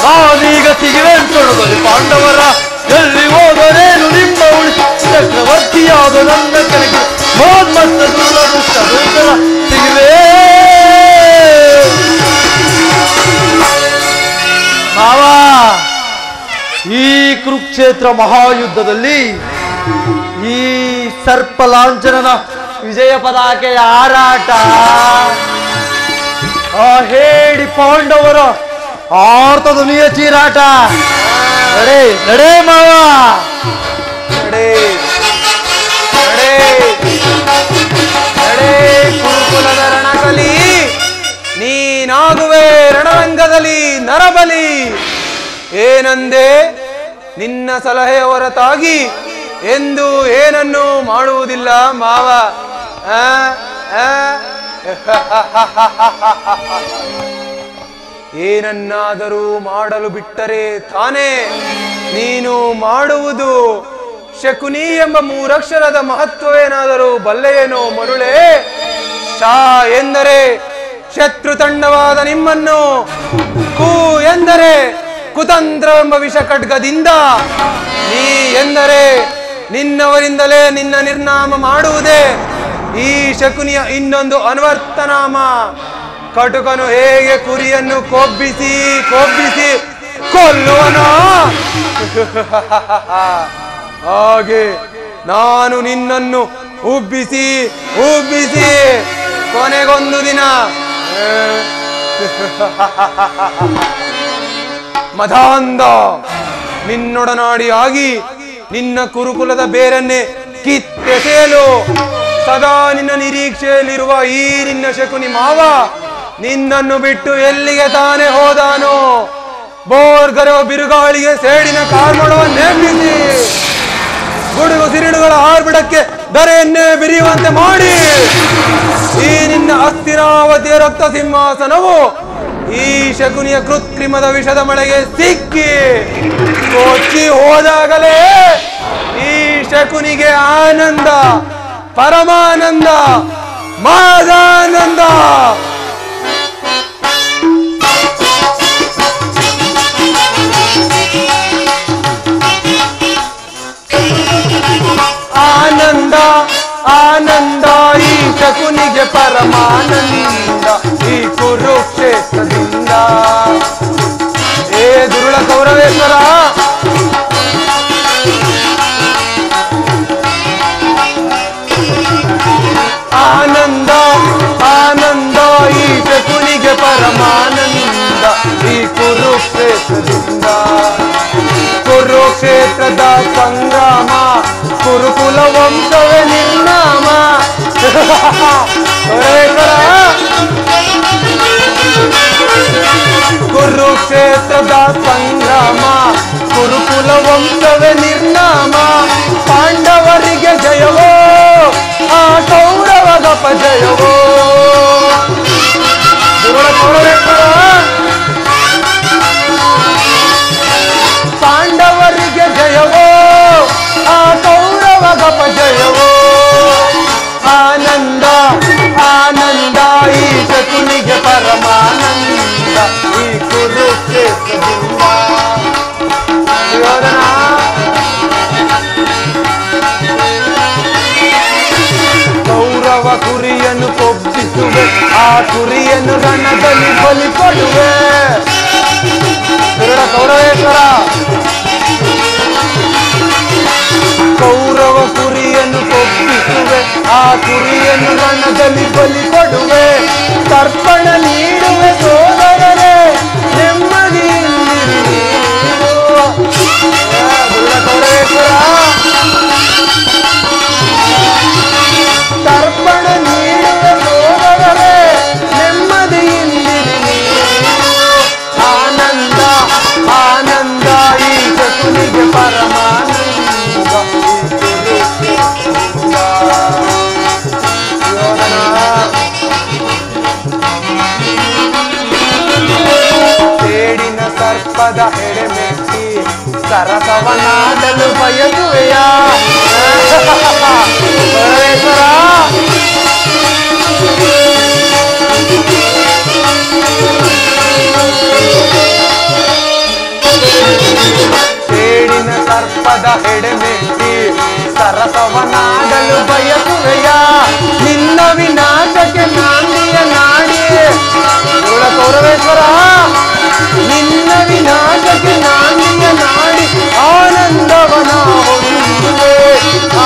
ನಾನೀಗ ಸಿಗುವೆ ಅಂತೊಳದಲ್ಲಿ ಪಾಂಡವರ ಎಲ್ಲಿ ಹೋದರೇನು ನಿಮ್ಮ ಚಕ್ರವರ್ತಿಯಾದ ನನ್ನ ಕೆಳಗೆ ಮೋನ್ಮತ್ತ ದುಷ್ಟ ಸಿಗುವೆ. ಮಾವ, ಈ ಕುರುಕ್ಷೇತ್ರ ಮಹಾಯುದ್ಧದಲ್ಲಿ ಈ ಸರ್ಪಲಾಂಛನನ ವಿಜಯ ಪತಾಕೆಯ ಹಾರಾಟ, ಆ ಹೇಳಿ ಪಾಂಡವರ ಆರ್ತಧ್ವನಿಯ ಚೀರಾಟ. ನಡೆ ನಡೆ ಮಾವ, ನಡೆ ನಡೆ ನಡೆ ಕುರುಕುಲದ ರಣಕಲಿ, ನೀನಾಗುವೆ ರಣರಂಗದಲ್ಲಿ ನರಬಲಿ. ಏನಂದೆ? ನಿನ್ನ ಸಲಹೆಯ ಹೊರತಾಗಿ ಎಂದು ಏನನ್ನು ಮಾಡುವುದಿಲ್ಲ ಮಾವ. ಏನನ್ನಾದರೂ ಮಾಡಲು ಬಿಟ್ಟರೆ ತಾನೇ ನೀನು ಮಾಡುವುದು. ಶಕುನಿ ಎಂಬ ಮೂರಕ್ಷರದ ಮಹತ್ವವೇನಾದರೂ ಬಲ್ಲೆಯೇನೋ ಮರುಳೆ? ಶಾ ಎಂದರೆ ಶತ್ರು ತಂಡವಾದ ನಿಮ್ಮನ್ನು, ಕು ಎಂದರೆ ಕುತಂತ್ರವೆಂಬ ವಿಷ ಖಡ್ಗದಿಂದ, ನೀ ಎಂದರೆ ನಿನ್ನವರಿಂದಲೇ ನಿನ್ನ ನಿರ್ನಾಮ ಮಾಡುವುದೇ ಈ ಶಕುನಿಯ ಇನ್ನೊಂದು ಅನ್ವರ್ಥನಾಮ. ಕಟುಕನು ಹೇಗೆ ಕುರಿಯನ್ನು ಕೊಬ್ಬಿಸಿ ಕೊಲ್ಲುವನೋ ಹಾಗೆ ನಾನು ನಿನ್ನನ್ನು ಉಬ್ಬಿಸಿ ಕೊನೆಗೊಂದು ದಿನ ಮದಾಂಧ ನಿನ್ನೊಡನಾಡಿಯಾಗಿ ನಿನ್ನ ಕುರುಕುಲದ ಬೇರನ್ನೇ ಕಿತ್ತೆಸೆಯಲು ಸದಾ ನಿನ್ನ ನಿರೀಕ್ಷೆಯಲ್ಲಿರುವ ಈ ನಿನ್ನ ಶಕುನಿ ಮಾವ ನಿನ್ನನ್ನು ಬಿಟ್ಟು ಎಲ್ಲಿಗೆ ತಾನೇ ಹೋದಾನೋ? ಬೋರ್ಗರೋ ಬಿರುಗಾಳಿಗೆ ಸೇಡಿನ ಕಾರ್ಮಳವನ್ನೇಪಿಸಿ ಗುಡುಗು ಸಿರಿಡುಗಳ ಆರ್ಬಿಡಕ್ಕೆ ಧರೆಯನ್ನೇ ಬಿರಿಯುವಂತೆ ಮಾಡಿ ಈ ನಿನ್ನ ಅಸ್ಥಿರಾವತಿಯ ರಕ್ತ ಸಿಂಹಾಸನವು ಈ ಶಕುನಿಯ ಕೃತ್ರಿಮದ ವಿಷದ ಮಳೆಗೆ ಸಿಕ್ಕಿ ಕೊಚ್ಚಿ ಹೋದಾಗಲೇ ಈ ಶಕುನಿಗೆ ಆನಂದ, ಪರಮಾನಂದ, ಮಾದಾನಂದ. ಆನಂದ ಈ ಶಕುನಿಗೆ ಪರಮಾನಂದ ಈ ಕುರುಕ್ಷೇತ್ರದಿಂದ. ಏ ದುರುಳ ಕೌರವೇಶ್ವರ, ಆನಂದ ಆನಂದ ಈ ಶಕುನಿಗೆ ಪರಮಾನಂದ ಈ ಕುರುಕ್ಷೇತ್ರದಿಂದ. ಕುರುಕ್ಷೇತ್ರದ ಸಂಗ್ರಾಮ ಕುರುಕುಲ ವಂಶವೇ ನಿರ್ನಾಮ. ಕುರುಕ್ಷೇತ್ರದ ಸಂಗ್ರಾಮ ಕುರುಕುಲ ವಂಶವೇ ನಿರ್ನಾಮ. ಪಾಂಡವರಿಗೆ ಜಯವೋ ಆ ಕೌರವಗ ಪಜಯವೋ. ಪಾಂಡವರಿಗೆ ಜಯವೋ ಆ ಕೌರವಗ ಪಜಯವೋ. ಆನಂದ ಆನಂದ ಈ ಶಕುನಿಗೆ ಪರಮಾನಂದ ಈ ಕುರುಕ್ಷೇತ್ರದಿಂದ. ಯೋಧನ ಕೌರವ ಕುರಿಯನ್ನು ಕೊಬ್ಬಿಸುವೆ, ಆ ಕುರಿಯನ್ನು ರಣದಲ್ಲಿ ಬಲಿ ಕೊಡುವೆ. ಕೌರವೇಶ್ವರ, ಕೌರವ ಕುರಿಯನ್ನು ಕೊಬ್ಬಿಸುವೆ, ಆ ಕುರಿಯನ್ನು ರಣದಲ್ಲಿ ಬಲಿ ಕೊಡುವೆ. ತರ್ಪಣ ನೀಡುವೆ ಸೋದರರೇ, ನೆಮ್ಮದಿಯಿಂದಿರಿ ನೀವು. ಕೌರವೇಶ್ವರ, ತರ್ಪಣ ನೀಡುವೆ ಸೋದರರೇ, ನೆಮ್ಮದಿಯಿಂದಿರಿ ನೀವು. ಆನಂದ ಆನಂದ ಈ ಶಕುನಿಗೆ ಪರಮಾನಂದ ಸೇಡಿನ ಸರ್ಪದ ಎಡೆಮೆಟ್ಟಿ ಸರಸವನಾಡಲು ಬಯಸುವೆಯ. ಸೇಡಿನ ಸರ್ಪದ ಎಡೆಮೆಟ್ಟಿ ಸರಸವನಾಡಲು ಬಯಸುವೆಯ. ನಿನ್ನ ವಿನಾಶಕ್ಕೆ ನಾಂದಿಯ ನಾಡಿ. ಕೌರವೇಶ್ವರ, ನಿನ್ನ ವಿನಾಶಕ್ಕೆ ನಾಂದಿಯ ನಾಡಿ ಆನಂದವನ ಹೊಂದುವೆ.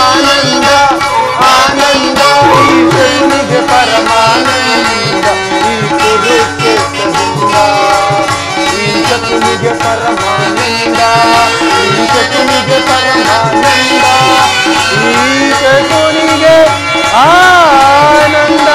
ಆನಂದ ಆನಂದ ಈ ಶಕುನಿಗೆ ಪರಮಾನಂದ ಈ ಕುರುಕ್ಷೇತ್ರದಿಂದ. ಈ ಶಕುನಿಗೆ ಪರಮಾನಂದ ಈ ಶಕುನಿಗೆ ಪರಮಾನಂದ ಈ ಶಕುನಿಗೆ ಆನಂದ.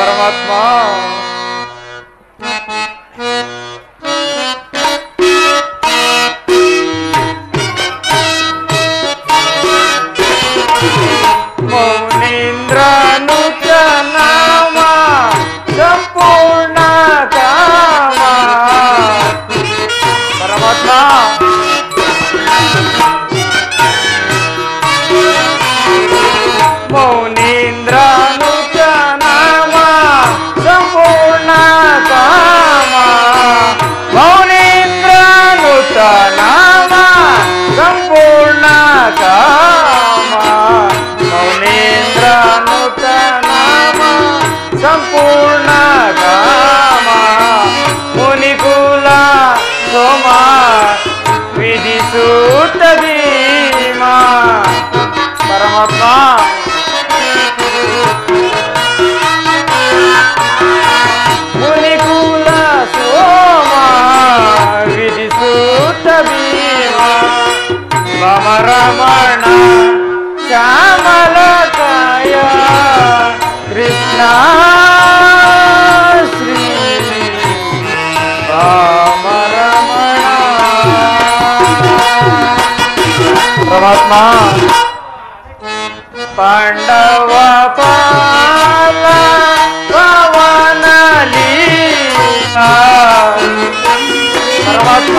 परमात्मा ರಮಣ ಶ್ಯಾಮಲಕಾಯ ಕೃಷ್ಣ ಶ್ರೀ ರಾಮ ರಮಣ. ಪರಮಾತ್ಮ ಪಾಂಡವ ಪಾಲ ಪವನ ಲೀಲಾ. ಪರಮಾತ್ಮ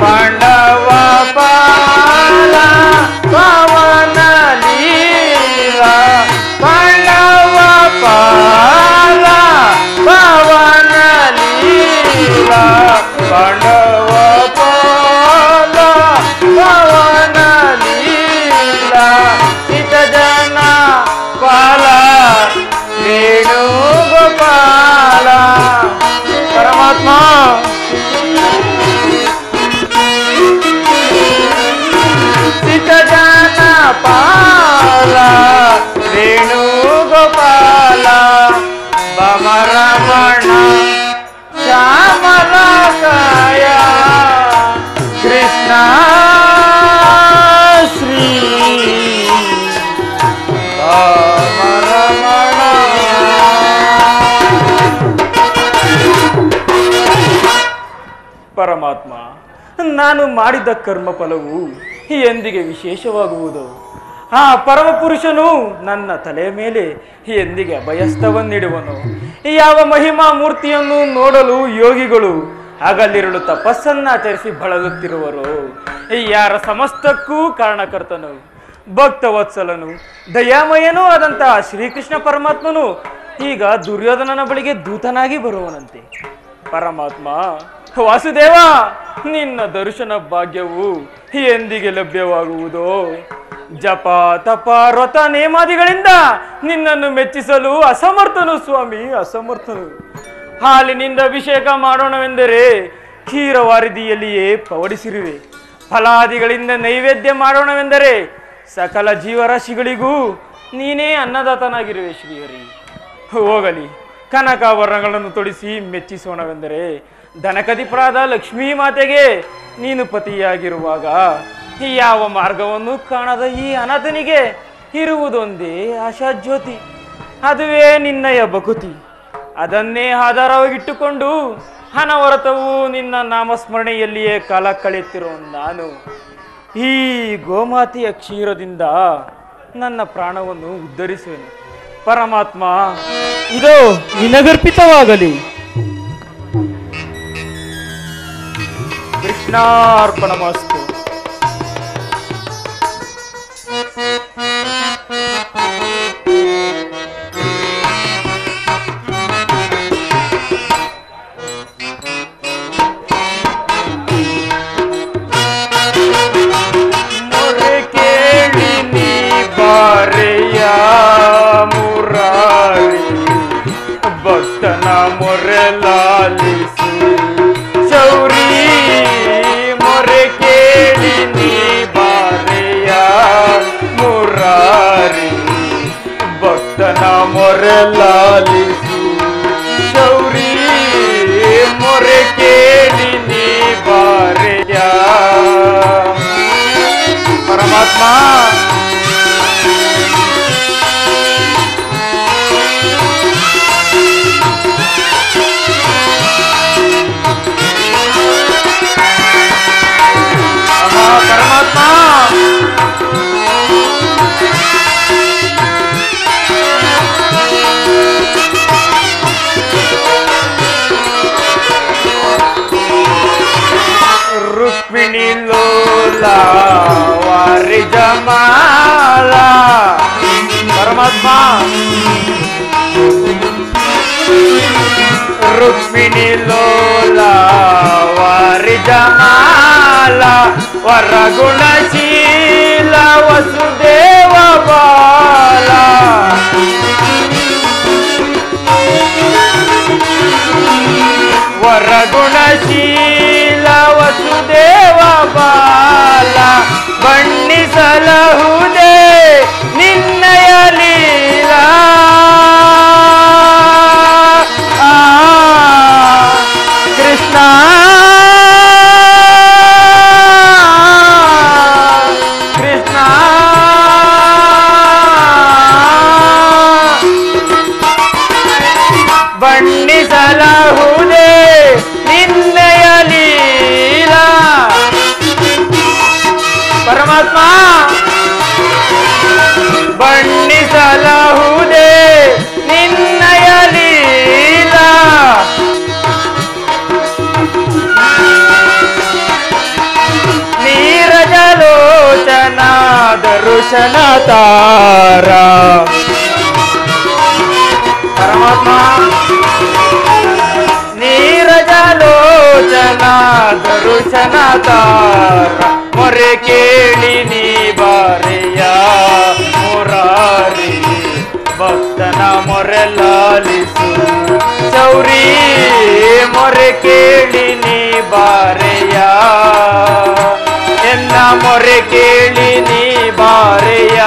ಪಾಂಡವ ಪಾಲ ಪವನ ಲೀಲಾ. ಪಾಂಡವ ಪಾಲ ಪವನ ಲೀಲಾ. ಪಾಂಡವ ಪಾಲ ಪವನ ಲೀಲಾ. ಹಿತ ಜನ ಪಾಲ ವೇಣುಗೋಪಾಲ. ಪರಮಾತ್ಮ ಸಿತ ಜನ ಪಾಲ ವೇಣುಗೋಪಾಲ. ಬಮರಮಣ ಶ್ಯಾಮಲಕಾಯ ಕೃಷ್ಣ ಶ್ರೀ ಬಮರಮಣ. ಪರಮಾತ್ಮ, ನಾನು ಮಾಡಿದ ಕರ್ಮ ಫಲವು ಎಂದಿಗೆ ವಿಶೇಷವಾಗುವುದು? ಆ ಪರಮಪುರುಷನು ನನ್ನ ತಲೆಯ ಮೇಲೆ ಎಂದಿಗೆ ಅಭಯಸ್ತವನ್ನಿಡುವನು? ಯಾವ ಮಹಿಮಾ ಮೂರ್ತಿಯನ್ನು ನೋಡಲು ಯೋಗಿಗಳು ಹಗಲಿರುಳು ತಪಸ್ಸನ್ನಾಚರಿಸಿ ಬಳಲುತ್ತಿರುವರು? ಯಾರ ಸಮಸ್ತಕ್ಕೂ ಕಾರಣಕರ್ತನು, ಭಕ್ತವತ್ಸಲನು, ದಯಾಮಯನೂ ಆದಂತಹ ಶ್ರೀಕೃಷ್ಣ ಪರಮಾತ್ಮನು ಈಗ ದುರ್ಯೋಧನನ ಬಳಿಗೆ ದೂತನಾಗಿ ಬರುವನಂತೆ. ಪರಮಾತ್ಮ ವಾಸುದೇವ, ನಿನ್ನ ದರ್ಶನ ಭಾಗ್ಯವು ಎಂದಿಗೆ ಲಭ್ಯವಾಗುವುದೋ? ಜಪ ತಪ ವ್ರತ ನೇಮಾದಿಗಳಿಂದ ನಿನ್ನನ್ನು ಮೆಚ್ಚಿಸಲು ಅಸಮರ್ಥನು ಸ್ವಾಮಿ, ಅಸಮರ್ಥನು. ಹಾಲಿನಿಂದ ಅಭಿಷೇಕ ಮಾಡೋಣವೆಂದರೆ ಕ್ಷೀರವಾರಿದಿಯಲ್ಲಿಯೇ ಪವಡಿಸಿರುವೆ. ಫಲಾದಿಗಳಿಂದ ನೈವೇದ್ಯ ಮಾಡೋಣವೆಂದರೆ ಸಕಲ ಜೀವರಾಶಿಗಳಿಗೂ ನೀನೇ ಅನ್ನದಾತನಾಗಿರುವೆ ಶ್ರೀಹರಿ. ಹೋಗಲಿ, ಕನಕಾಭರಣಗಳನ್ನು ತೊಡಿಸಿ ಮೆಚ್ಚಿಸೋಣವೆಂದರೆ ಧನಕದಿಪರಾದ ಲಕ್ಷ್ಮೀ ಮಾತೆಗೆ ನೀನು ಪತಿಯಾಗಿರುವಾಗ ಯಾವ ಮಾರ್ಗವನ್ನು ಕಾಣದ ಈ ಅನಾಥನಿಗೆ ಇರುವುದೊಂದೇ ಆಶಾಜ್ಯೋತಿ, ಅದುವೇ ನಿನ್ನಯ ಭಕುತಿ. ಅದನ್ನೇ ಆಧಾರವಾಗಿಟ್ಟುಕೊಂಡು ಅನವರತವು ನಿನ್ನ ನಾಮಸ್ಮರಣೆಯಲ್ಲಿಯೇ ಕಾಲ ಕಳೆಯುತ್ತಿರೋ ನಾನು ಈ ಗೋಮಾತೆಯ ಕ್ಷೀರದಿಂದ ನನ್ನ ಪ್ರಾಣವನ್ನು ಉದ್ಧರಿಸುವೆನು. ಪರಮಾತ್ಮ, ಇದು ನಿನಗರ್ಪಿತವಾಗಲಿ. ಕೃಷ್ಣಾರ್ಪಣಮಸ್ತು. ಮೊರೆ ಕೇಳಿ ನೀ ಬಾರೆಯ ಮುರಾರಿ, ಭಕ್ತನ ಮೊರೆ ಲಾಲಿಸಿ ಚೌರಿ. ಮೊರೆ ಕೇಳಿ ನೀ ಬಾರೆಯ ಮುರಾರಿ, ಭಕ್ತನ ಮೊರೆ ಲಾಲಿಸಿ ಚೌರಿ. ಮೊರೆ ಕೇಳಿ ನೀ ಬಾರೆಯ. ಪರಮಾತ್ಮ, ಪರಮಾತ್ಮ, ರುಕ್ಮಿಣಿ ಲೋಲ ವಾರಿ ಜಮಾಲ. ಪರಮಾತ್ಮ, ರುಕ್ಮಿಣಿ ಲೋಲ ವಾರಿ ಜಮಾಲ. ವರಗುಣಶೀಲ ವಸುದೇವ ಬಾಲ. ವರಗುಣಶೀಲ ವಸುದೇವ ಬಾಲ. ಬಣ್ಣಿಸಲಹುದೇ ನಿನ್ನಯ ಲೀಲಾ. ಕೃಷ್ಣ ದರುಶನ ತಾರ ಪರಮಾತ್ಮ ನೀರಜಲೋಚನ ದರುಶನ ತಾರ ಮೊರೆ ಕೇಳಿ ನೀ ಬಾರೆಯ ಮುರಾರಿ ಭಕ್ತನ ಮೊರೆ ಲಾಲಿಸು ಚೌರಿ ಮೊರೆ ಕೇಳಿ ನೀ ಬಾರೆಯ ಎನ್ನ ಮೊರೆ ಕೇಳಿ ನೀ ಬಾರೆಯ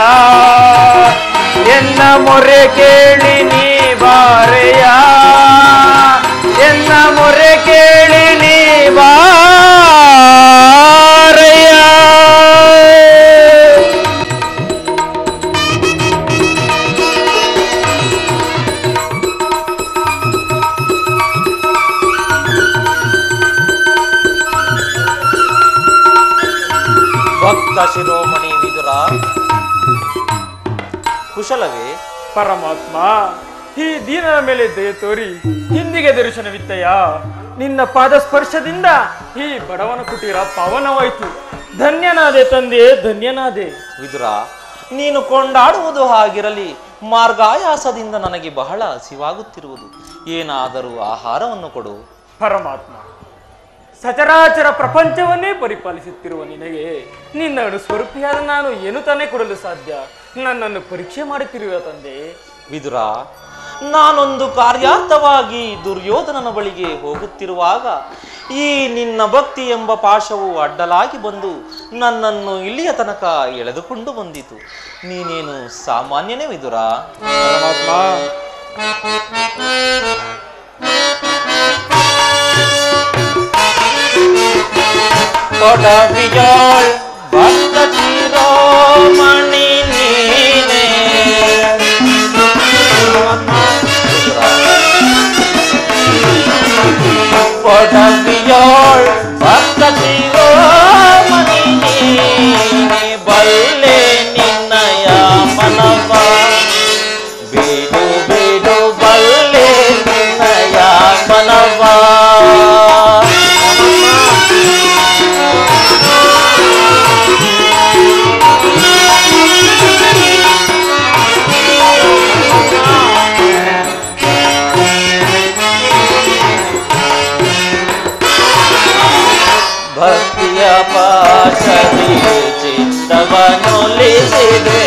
ಎನ್ನ ಮೊರೆ ಕೇಳಿ ನೀ ಬಾರೆಯ ಎನ್ನ ಮೊರೆ ಕೇಳಿ ನೀ ಬಾರೆಯ. ಭಕ್ತ ಶಿರೋಮಣಿ ವಿದುರ, ಕುಶಲವೇ? ಪರಮಾತ್ಮ, ಈ ದೀನನ ಮೇಲೆ ದಯ ತೋರಿ ಹಿಂದಿಗೆ ದರ್ಶನವಿತ್ತಯ್ಯ. ನಿನ್ನ ಪಾದ ಸ್ಪರ್ಶದಿಂದ ಈ ಬಡವನ ಕುಟೀರ ಪಾವನವಾಯಿತು. ಧನ್ಯನಾದೆ ತಂದೆ, ಧನ್ಯನಾದೆ. ವಿದುರ, ನೀನು ಕೊಂಡಾಡುವುದು ಹಾಗಿರಲಿ, ಮಾರ್ಗಾಯಾಸದಿಂದ ನನಗೆ ಬಹಳ ಹಸಿವಾಗುತ್ತಿರುವುದು. ಏನಾದರೂ ಆಹಾರವನ್ನು ಕೊಡು. ಪರಮಾತ್ಮ, ಸಚರಾಚರ ಪ್ರಪಂಚವನ್ನೇ ಪರಿಪಾಲಿಸುತ್ತಿರುವ ನಿನಗೆ ನಿನ್ನ ಸ್ವರೂಪಿಯಾದ ನಾನು ಏನು ತಾನೇ ಕೊಡಲು ಸಾಧ್ಯ? ನನ್ನನ್ನು ಪರೀಕ್ಷೆ ಮಾಡುತ್ತಿರುವ ತಂದೆ. ವಿದುರ, ನಾನೊಂದು ಕಾರ್ಯಾರ್ಥವಾಗಿ ದುರ್ಯೋಧನನ ಬಳಿಗೆ ಹೋಗುತ್ತಿರುವಾಗ ಈ ನಿನ್ನ ಭಕ್ತಿ ಎಂಬ ಪಾಶವು ಅಡ್ಡಲಾಗಿ ಬಂದು ನನ್ನನ್ನು ಇಲ್ಲಿಯ ತನಕ ಎಳೆದುಕೊಂಡು ಬಂದಿತು. ನೀನೇನು ಸಾಮಾನ್ಯನೇ ವಿದುರ? ಪರಮಾತ್ಮ, ಕೊಡವಿಯೋಳ್ ಭಕ್ತ ಶಿರೋಮಣಿ ನೀನೇ. ಕೊಡವಿಯೋಳ್ ಭಕ್ತ ಶಿರೋಮಣಿ ನೀನೇ. ಬಲ್ಲೆ ನಿನ್ನಯ ಮನವ ಬೇಡು ಬೇಡು, ಬಲ್ಲೆ ನಿನ್ನಯ ಮನವ. ಭಕ್ತಿಯ ಪಾಶದಿ ಚಿತ್ತವನ್ನೊಲಿಸಿದೆ.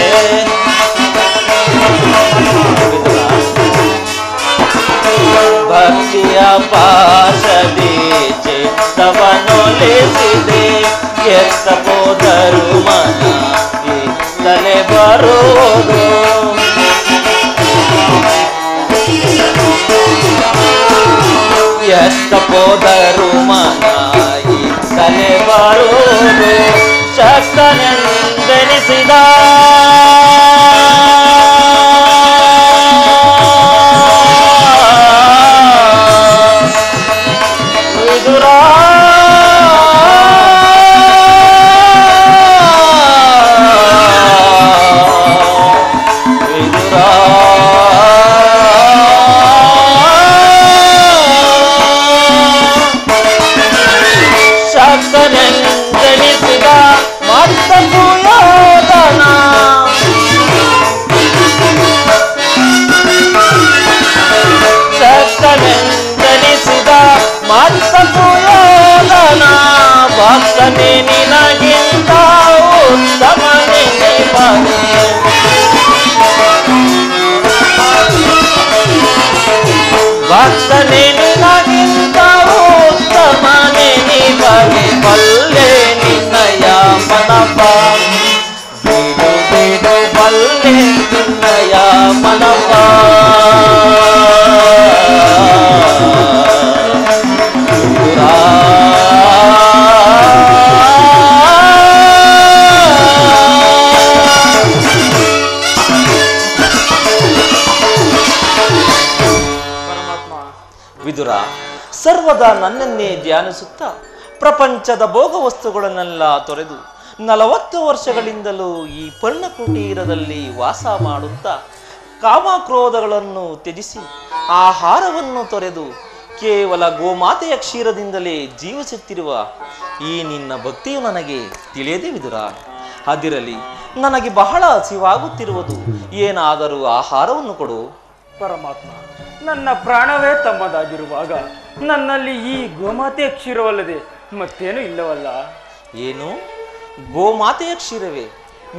ಭಕ್ತಿಯ ಪಾಶದಿ ಚಿತ್ತವನ್ನೊಲಿಸಿದೆ. ಎತ್ತ ಹೋದರು ಮನ ಇತ್ತಲೇ ಬರುವುದು. ಎತ್ತ ಹೋದರು ಮನ ಇತ್ತಲೇ ಬರುವುದು. ಶಕ್ತನೆಂದೆನಿಸಿದ ವಿದುರ, ವಿದುರ, ಶಕ್ತನೆಂದೆನಿಸಿದ ಮತ್ತ ಸುಯೋಧನ. ಶಕ್ತನೆಂದೆನಿಸಿದ ಮತ್ತ ಸುಯೋಧನ. ಭಕ್ತನೇ ನಿನಗಿಂತ ಉತ್ತಮನೇ ಬನೆ. ಭಕ್ತನೇ ನಿನಗಿಂತ ಉತ್ತಮನೇ ಬನೆ. ಬಲ್ಲೆ ನಿನ್ನಯ ಮನವ ಬೇಡು ಬೇಡು, ಬಲ್ಲೆ ನಿನ್ನಯ ಮನವ. ವಿದುರ, ವಿದುರ, ಸರ್ವದಾ ನನ್ನನ್ನೇ ಧ್ಯಾನಿಸುತ್ತಾ ಪ್ರಪಂಚದ ಭೋಗ ವಸ್ತುಗಳನ್ನೆಲ್ಲ ತೊರೆದು 40 ವರ್ಷಗಳಿಂದಲೂ ಈ ಪರ್ಣಕುಟೀರದಲ್ಲಿ ವಾಸ ಮಾಡುತ್ತಾ ಕಾಮಕ್ರೋಧಗಳನ್ನು ತ್ಯಜಿಸಿ ಆಹಾರವನ್ನು ತೊರೆದು ಕೇವಲ ಗೋಮಾತೆಯ ಕ್ಷೀರದಿಂದಲೇ ಜೀವಿಸುತ್ತಿರುವ ಈ ನಿನ್ನ ಭಕ್ತಿಯು ನನಗೆ ತಿಳಿಯದೇ ವಿದುರ. ಅದಿರಲಿ, ನನಗೆ ಬಹಳ ಹಸಿವಾಗುತ್ತಿರುವುದು. ಏನಾದರೂ ಆಹಾರವನ್ನು ಕೊಡು. ಪರಮಾತ್ಮ, ನನ್ನ ಪ್ರಾಣವೇ ತಮ್ಮದಾಗಿರುವಾಗ ನನ್ನಲ್ಲಿ ಈ ಗೋಮಾತೆಯ ಕ್ಷೀರವಲ್ಲದೆ ಮತ್ತೇನು ಇಲ್ಲವಲ್ಲ. ಏನು? ಗೋಮಾತೆಯ ಕ್ಷೀರವೇ?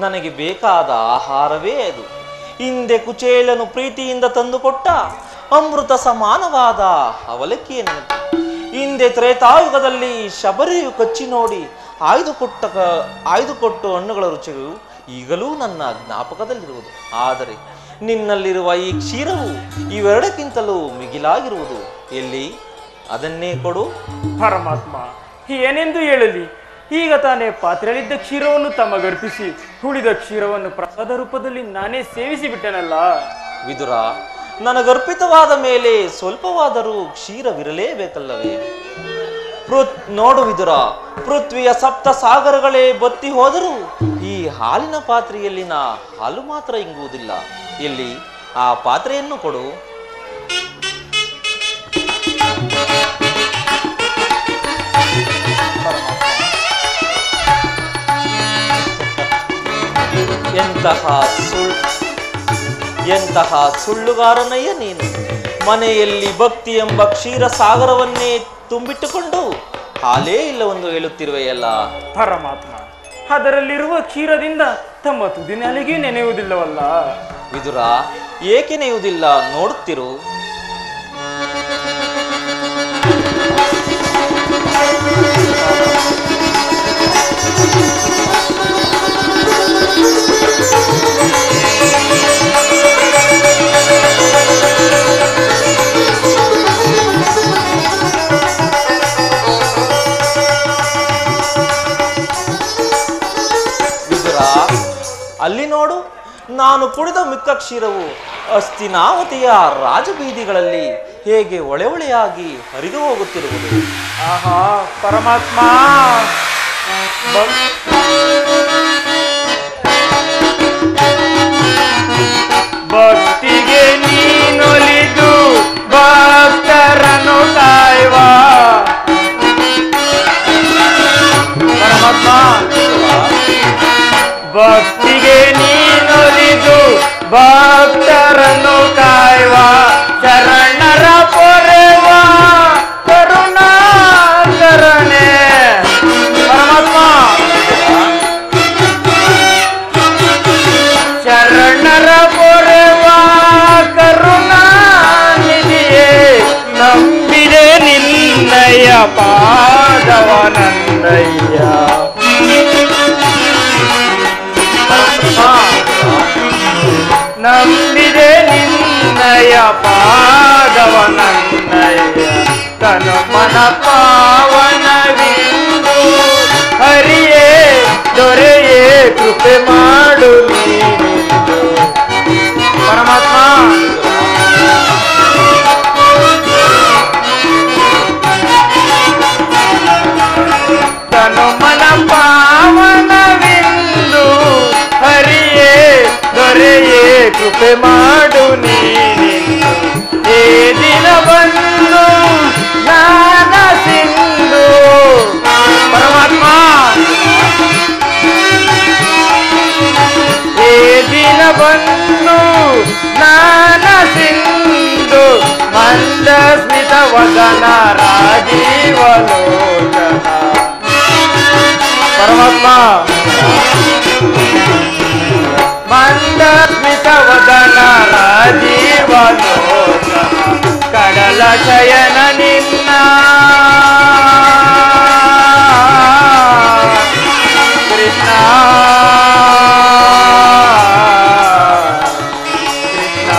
ನನಗೆ ಬೇಕಾದ ಆಹಾರವೇ ಅದು. ಹಿಂದೆ ಕುಚೇಲನು ಪ್ರೀತಿಯಿಂದ ತಂದುಕೊಟ್ಟ ಅಮೃತ ಸಮಾನವಾದ ಅವಲಕ್ಕಿಯ ನೆನಪು. ಹಿಂದೆ ತ್ರೇತಾಯುಗದಲ್ಲಿ ಶಬರಿಯು ಕಚ್ಚಿ ನೋಡಿ ಆಯ್ದುಕೊಟ್ಟು ಹಣ್ಣುಗಳ ರುಚಿಗಳು ಈಗಲೂ ನನ್ನ ಜ್ಞಾಪಕದಲ್ಲಿರುವುದು. ಆದರೆ ನಿನ್ನಲ್ಲಿರುವ ಈ ಕ್ಷೀರವು ಇವೆರಡಕ್ಕಿಂತಲೂ ಮಿಗಿಲಾಗಿರುವುದು. ಎಲ್ಲಿ? ಅದನ್ನೇ ಕೊಡು. ಪರಮಾತ್ಮ, ಏನೆಂದು ಹೇಳಲಿ? ಈಗ ತಾನೇ ಪಾತ್ರೆಯಲ್ಲಿದ್ದ ಕ್ಷೀರವನ್ನು ತಮಗರ್ಪಿಸಿ ಉಳಿದ ಕ್ಷೀರವನ್ನು ಪ್ರಸಾದ ರೂಪದಲ್ಲಿ ನಾನೇ ಸೇವಿಸಿ ಬಿಟ್ಟೆನಲ್ಲ. ವಿದುರ, ನನಗರ್ಪಿತವಾದ ಮೇಲೆ ಸ್ವಲ್ಪವಾದರೂ ಕ್ಷೀರವಿರಲೇಬೇಕಲ್ಲವೇ? ನೋಡು ವಿದುರ, ಪೃಥ್ವಿಯ ಸಪ್ತ ಸಾಗರಗಳೇ ಬತ್ತಿ ಹೋದರೂ ಈ ಹಾಲಿನ ಪಾತ್ರೆಯಲ್ಲಿನ ಹಾಲು ಮಾತ್ರ ಇಂಗುವುದಿಲ್ಲ. ಎಲ್ಲಿ? ಆ ಪಾತ್ರೆಯನ್ನು ಕೊಡು. ಎಂತಹ ಸುಳ್ಳುಗಾರನಯ್ಯ ನೀನು! ಮನೆಯಲ್ಲಿ ಭಕ್ತಿ ಎಂಬ ಕ್ಷೀರ ಸಾಗರವನ್ನೇ ತುಂಬಿಟ್ಟುಕೊಂಡು ಹಾಲೇ ಇಲ್ಲವೆಂದು ಹೇಳುತ್ತಿರುವೆಯಲ್ಲ. ಪರಮಾತ್ಮ, ಅದರಲ್ಲಿರುವ ಕ್ಷೀರದಿಂದ ತಮ್ಮ ತುದಿನಾಲಿಗೆ ನೆನೆಯುವುದಿಲ್ಲವಲ್ಲ. ವಿದುರ, ಏಕೆ ನೆನೆಯುವುದಿಲ್ಲ? ನೋಡುತ್ತಿರು. ಅಲ್ಲಿ ನೋಡು, ನಾನು ಕುಡಿದ ಮಿಕ್ಕ ಕ್ಷೀರವು ಹಸ್ತಿನಾವತಿಯ ರಾಜಬೀದಿಗಳಲ್ಲಿ ಹೇಗೆ ಒಳೆಯಾಗಿ ಹರಿದು ಹೋಗುತ್ತಿರುವುದು. ಆಹಾ ಪರಮಾತ್ಮ, ಭಕ್ತಿಗೆ ನೀನೊಲಿದು ಭಕ್ತರನ್ನು ಕಾಯುವ ಪರಮಾತ್ಮ, ಭಕ್ತಿಗೆ ನೀನೊಲಿದು ಭಕ್ತರನ್ನು ಕಾಯುವ ಶರಣರ ಪೊರೆವ ಕರುಣಾಕರಣೆ ಪರಮಾತ್ಮ, ಶರಣರ ಪೊರೆವ ಕರುಣಾನಿಧಿಯೇ, ನಂಬಿದೆ ನಿನ್ನಯ್ಯ ಪಾದವನಂದಯ್ಯ. ನಂಬಿದೆ ನಿನ್ನಯ ಪಾದವನನ್ನಯ್ಯ, ತನು ಮನ ಪಾವನವಿಂದು ಹರಿಯೇ ದೊರೆಯೇ ಕೃಪೆ ಮಾಡು ನೀನೆಂದು. ಪರಮಾತ್ಮ, ತನು ಮನ ಪಾವನವಿಂದು ಹರಿಯೇ ದೊರೆಯೇ ಕೃಪೆ ಮಾಡು ನೀನೆಂದು. ಏ ದಿನ ಬಂದು ನಾನ ಸಿಂಧು ಪರಮಾತ್ಮ, ಏ ದಿನ ಬಂದು ನಾನ ಸಿಂಧು ಮಂದ ಸ್ಮಿತ ವದನ ರಾಜೀವಲೋಚನ ಪರಮಾತ್ಮ, ಮಂದ ಸ್ಮಿತ ವದನ ರಾಜೀವಲೋಚನ ಕಡಲ ಶಯನ ನಿನ್ನ ಕೃಷ್ಣ ಕೃಷ್ಣ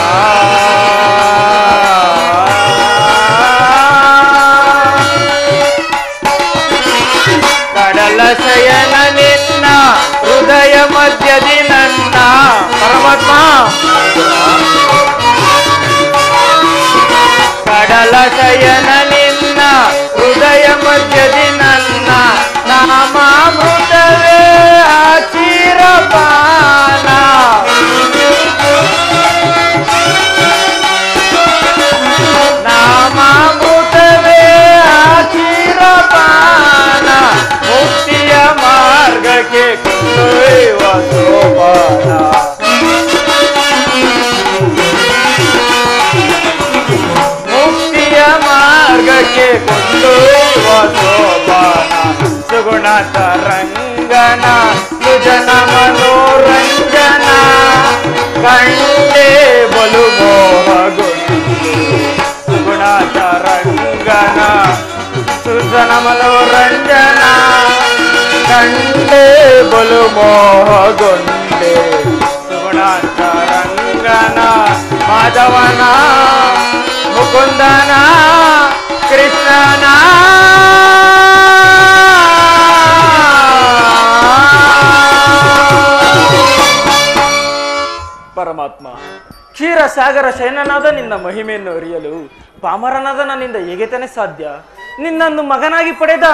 ಕಡಲ ಶಯನ ನಿನ್ನ ಹೃದಯ ಮಧ್ಯದಿ ನನ್ನ ಪರಮಾತ್ಮ, ಕಡಲ ಶಯನ ನಿನ್ನ ಹೃದಯ ಮಧ್ಯದಿ ನನ್ನ ನಾಮಾಮೃತವೇ ಕ್ಷೀರಪಾನ ನಾಮಾಮೃತವೇ ಕ್ಷೀರಪಾನ ಮುಕ್ತಿಯ ಮಾರ್ಗಕ್ಕೆ ಕೊಂಡೊಯ್ಯುವ ಕೊಂಡೊಯ್ಯುವ ಸೋಪಾನ ಮುಕ್ತಿಯ ಮಾರ್ಗಕ್ಕೆ ಕೊಂಡೊಯ್ಯುವ ಸೋಪಾನ ಸುಗುಣ ತರಂಗನ ಸುಜನ ಮನೋರಂಜನ ಕಂಡೇ ಬಲು ಮೋಹಗೊಂಡು ಸುಗುಣ ತರಂಗನ ಸುಜನ ಮನೋರಂಜನ ಕಂಡೇ ಬಲು ಮೋಹಗೊಂಡೆ ಸುಗುಣ ತರಂಗನ ಮಾಧವನ ಮುಕುಂದನ ಕೃಷ್ಣನ ಪರಮಾತ್ಮ, ಕ್ಷೀರಸಾಗರ ಶಯನನಾದ ನಿನ್ನ ಮಹಿಮೆಯನ್ನು ಅರಿಯಲು ಪಾಮರನಾದ ನನ್ನಿಂದ ಹೇಗೆ ತಾನೇ ಸಾಧ್ಯ? ನಿನ್ನನ್ನು ಮಗನಾಗಿ ಪಡೆದ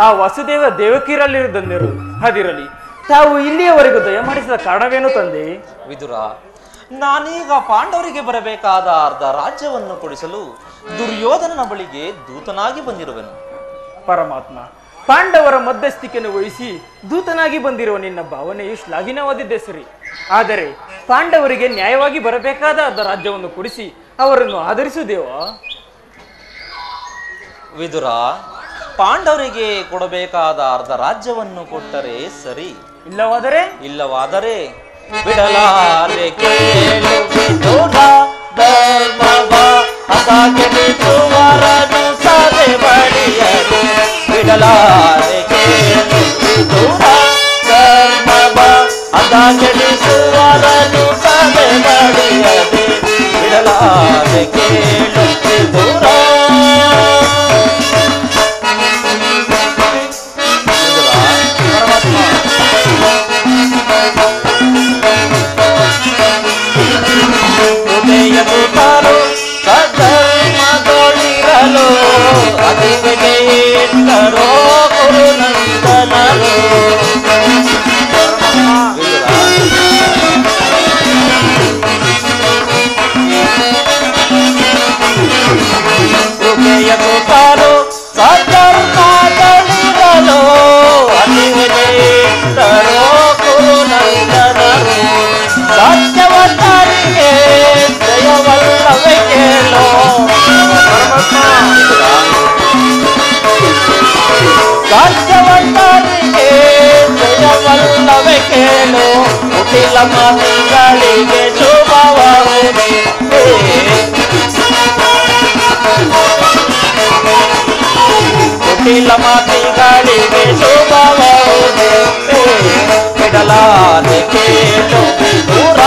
ಆ ವಸುದೇವ ದೇವಕಿರಲ್ಲಿರುವುದನ್ನಿರು ಅದಿರಲಿ. ತಾವು ಇಲ್ಲಿಯವರೆಗೂ ದಯಮಾಡಿಸಿದ ಕಾರಣವೇನು ತಂದೆ? ವಿದುರ, ನಾನೀಗ ಪಾಂಡವರಿಗೆ ಬರಬೇಕಾದ ಅರ್ಧ ರಾಜ್ಯವನ್ನು ಕೊಡಿಸಲು ದುರ್ಯೋಧನನ ಬಳಿಗೆ ದೂತನಾಗಿ ಬಂದಿರುವೆನು. ಪರಮಾತ್ಮ, ಪಾಂಡವರ ಮಧ್ಯಸ್ಥಿಕೆಯನ್ನು ವಹಿಸಿ ದೂತನಾಗಿ ಬಂದಿರುವ ನಿನ್ನ ಭಾವನೆಯು ಶ್ಲಾಘನವಾದಿದ್ದೇ ಸರಿ. ಆದರೆ ಪಾಂಡವರಿಗೆ ನ್ಯಾಯವಾಗಿ ಬರಬೇಕಾದ ಅರ್ಧ ರಾಜ್ಯವನ್ನು ಕೊಡಿಸಿ ಅವರನ್ನು ಆಧರಿಸುವುದೇವಾ? ವಿದುರ, ಪಾಂಡವರಿಗೆ ಕೊಡಬೇಕಾದ ಅರ್ಧ ರಾಜ್ಯವನ್ನು ಕೊಟ್ಟರೆ ಸರಿ, ಇಲ್ಲವಾದರೆ ಬಿಡಲಾರೆ ಕೇಳು ವಿದುರ ಧರ್ಮವ ಅದಾಗೆಡಿಸುವರನು ಸದೆ ಬಳಿಯದೆ. ಬಿಡಲಾರೆ ಕೇಳು ವಿದುರ ಧರ್ಮವ ಅದಾಗೆಡಿಸುವರನು ಸದೆ ಬಳಿಯದೆ. ಬಿಡಲಾರೆ ಕೇಳು ವಿದುರ. ಹೃದಯದುತರು ಸಧರ್ಮದೊಳಿರಲು ಅದಿವೆಗೆ ಇಟ್ಟರೋ ಕುರುನಂದನರು. ಹೃದಯದುತರು ಸಧರ್ಮದೊಳಿರಲು ಅದಿವೆಗೆ ಇಟ್ಟರೋ ಕುರುನಂದನರು. ಸತ್ಯವತರಿಗೆ ಜಯವಲ್ಲವೇ ಕೇಳೋ ಸತ್ಯವತರಿಗೆ ಜಯವಲ್ಲವೇ ಕೇಳು. ಕುಟಿಲ ಮಾತಿಗಳಿಗೆ ಶುಭವಾಗುವುದೇ. ಕುಟಿಲ ಮಾತಿಗಳಿಗೆ ಶುಭವಾಗುವುದೇ. ಬಿಡಲಾರೆ ಕೇಳು ವಿದುರ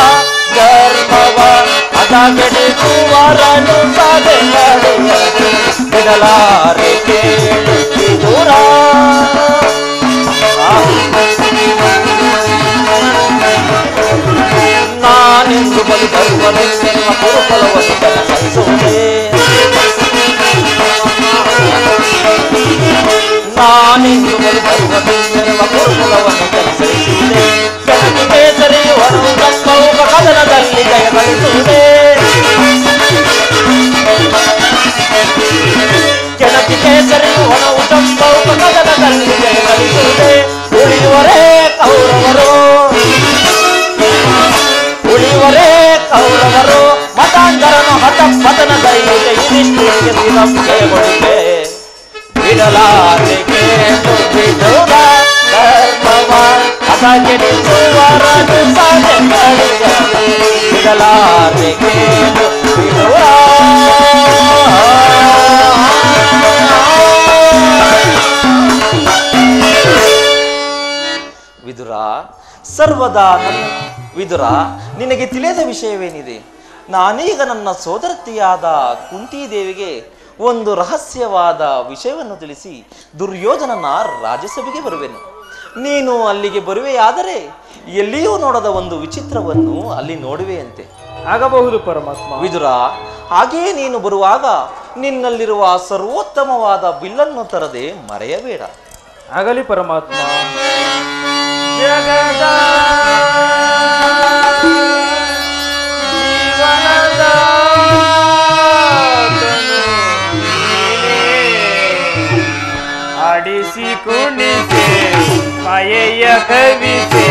ಧರ್ಮವ ಅದಾಗೆಡಿಸುವರನು ಸದೆ ಬಳಿಯದೆ. ಬಿಡಲಾರೆ ಕೇಳು ವಿದುರ. ನಾನೆಂದು ಬಲು ಧರ್ಮವೆನ್ನೆನ್ನುವ ಕುರುಕುಲವನ್ನು ಜನಸರಿಸುವುದೇ. ನಾನೆಂದು ಬಲು ಧರ್ಮವೆನ್ನೆನ್ನುವ ಕುರುಕುಲವನ್ನು ಜನಸರಿಸುವುದೇ. ಕೆಣಕಿ ಬೇಸರಿಯುವ ಸಂಭವ ಕದನದಲ್ಲಿ ಜಯಗಳಿಸುವುದೇ. ಕೆಣಕಿ ಕೇಸರಿಯುವ ಸಂಭವ ಕದನದಲ್ಲಿ ಜಯಗಳಿಸುವುದೇ. ಉಳಿಯುವರೇ ಕೌರವರು, ಉಳಿಯುವರೇ ಕೌರವರು. ಮತಾಂಧರನು ಹತಪತನದಲ್ಲಿದೆ ಯುಧಿಷ್ಠಿರನಿಗೆ ಜಯಗೊಳಿಸಿದೆ. ಬಿಡಲಾರೆ ಕೇಳು ವಿದುರ ಧರ್ಮವ ಅದಾಗೆಡಿಸುವರನು ಸದೆ ಬಳಿಯದೆ. ಬಿಡಲಾರೆ ಕೇಳು ವಿದುರ. ವಿದುರ, ಸರ್ವದಾ ವಿದುರ, ನಿನಗೆ ತಿಳಿಯದ ವಿಷಯವೇನಿದೆ? ನಾನೀಗ ನನ್ನ ಸೋದರತಿಯಾದ ಕುಂತಿದೇವಿಗೆ ಒಂದು ರಹಸ್ಯವಾದ ವಿಷಯವನ್ನು ತಿಳಿಸಿ ದುರ್ಯೋಧನನ ರಾಜ್ಯಸಭೆಗೆ ಬರುವೆನು. ನೀನು ಅಲ್ಲಿಗೆ ಬರುವೆಯಾದರೆ ಎಲ್ಲಿಯೂ ನೋಡದ ಒಂದು ವಿಚಿತ್ರವನ್ನು ಅಲ್ಲಿ ನೋಡುವೆಯಂತೆ. ಆಗಬಹುದು ಪರಮಾತ್ಮ. ವಿದುರ, ಹಾಗೆಯೇ ನೀನು ಬರುವಾಗ ನಿನ್ನಲ್ಲಿರುವ ಸರ್ವೋತ್ತಮವಾದ ಬಿಲ್ಲನ್ನು ತರದೆ ಮರೆಯಬೇಡ. ಆಗಲಿ ಪರಮಾತ್ಮ. ಜಗದ ಜೀವನದ ಆಡಿಸಿ ಕುಣಿಸೆ ಮಾಯೆಯ ಕವಿಸೆ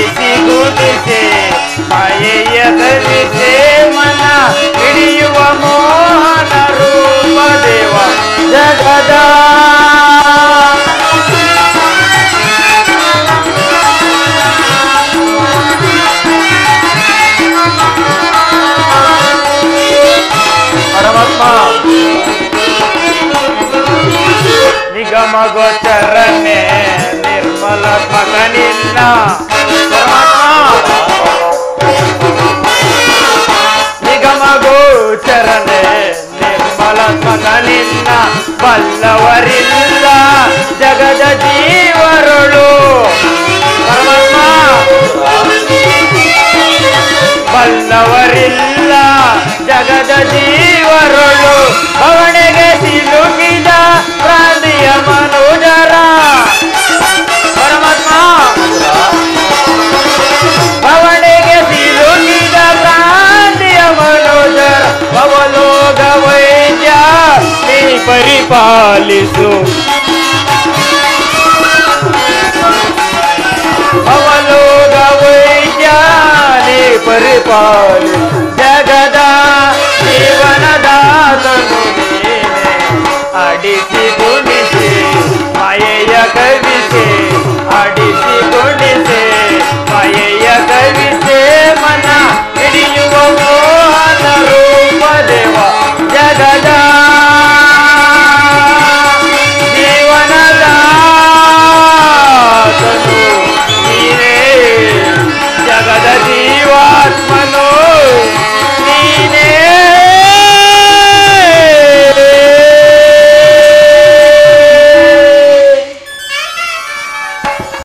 ಆಡಿಸಿ ಗುಡಿಸೆ ಮಾಯೆಯ ಧರಿಸೆ ಮನ ಹಿಡಿಯುವ ಮೋಹನ ರೂಪ ದೇವ ಜಗದ ಪರಮಾತ್ಮ ನಿಗಮ ಗೋಚರನೆ ನಿರ್ಮಲ ಮಗನಿನ್ನ ನಿಗಮ ಗೋಚರನೆ ನಿರ್ಮಲ ಮಗನಿನ್ನ ಬಲ್ಲವರಿಲ್ಲ ಜಗದ ಜೀವರುಳು ಪರಮಾತ್ಮ ಬಲ್ಲವರಿಲ್ಲ ಜಗದ ಜೀವರುಳು ಅವನಿಗೆ ಸಿಲುಕಿದ ಪ್ರಾಂತಿಯ ಮನುಜರ ಪರಮಾತ್ಮ ಅವನಿಗೆ ಸಿಲುಕಿದ ಪ್ರಾಂತಿಯ ಮನುಜರ ಅವಲೋಕ ವೈದ್ಯ ನೀ ಪರಿಪಾಲಿಸು ಅವಲೋಕ ವೈದ್ಯ ನೀ ಪರಿಪಾಲಿಸು ಜಗದ ಜೀವನದಾತನು ನೀನೆ ಅಡಿಸಿ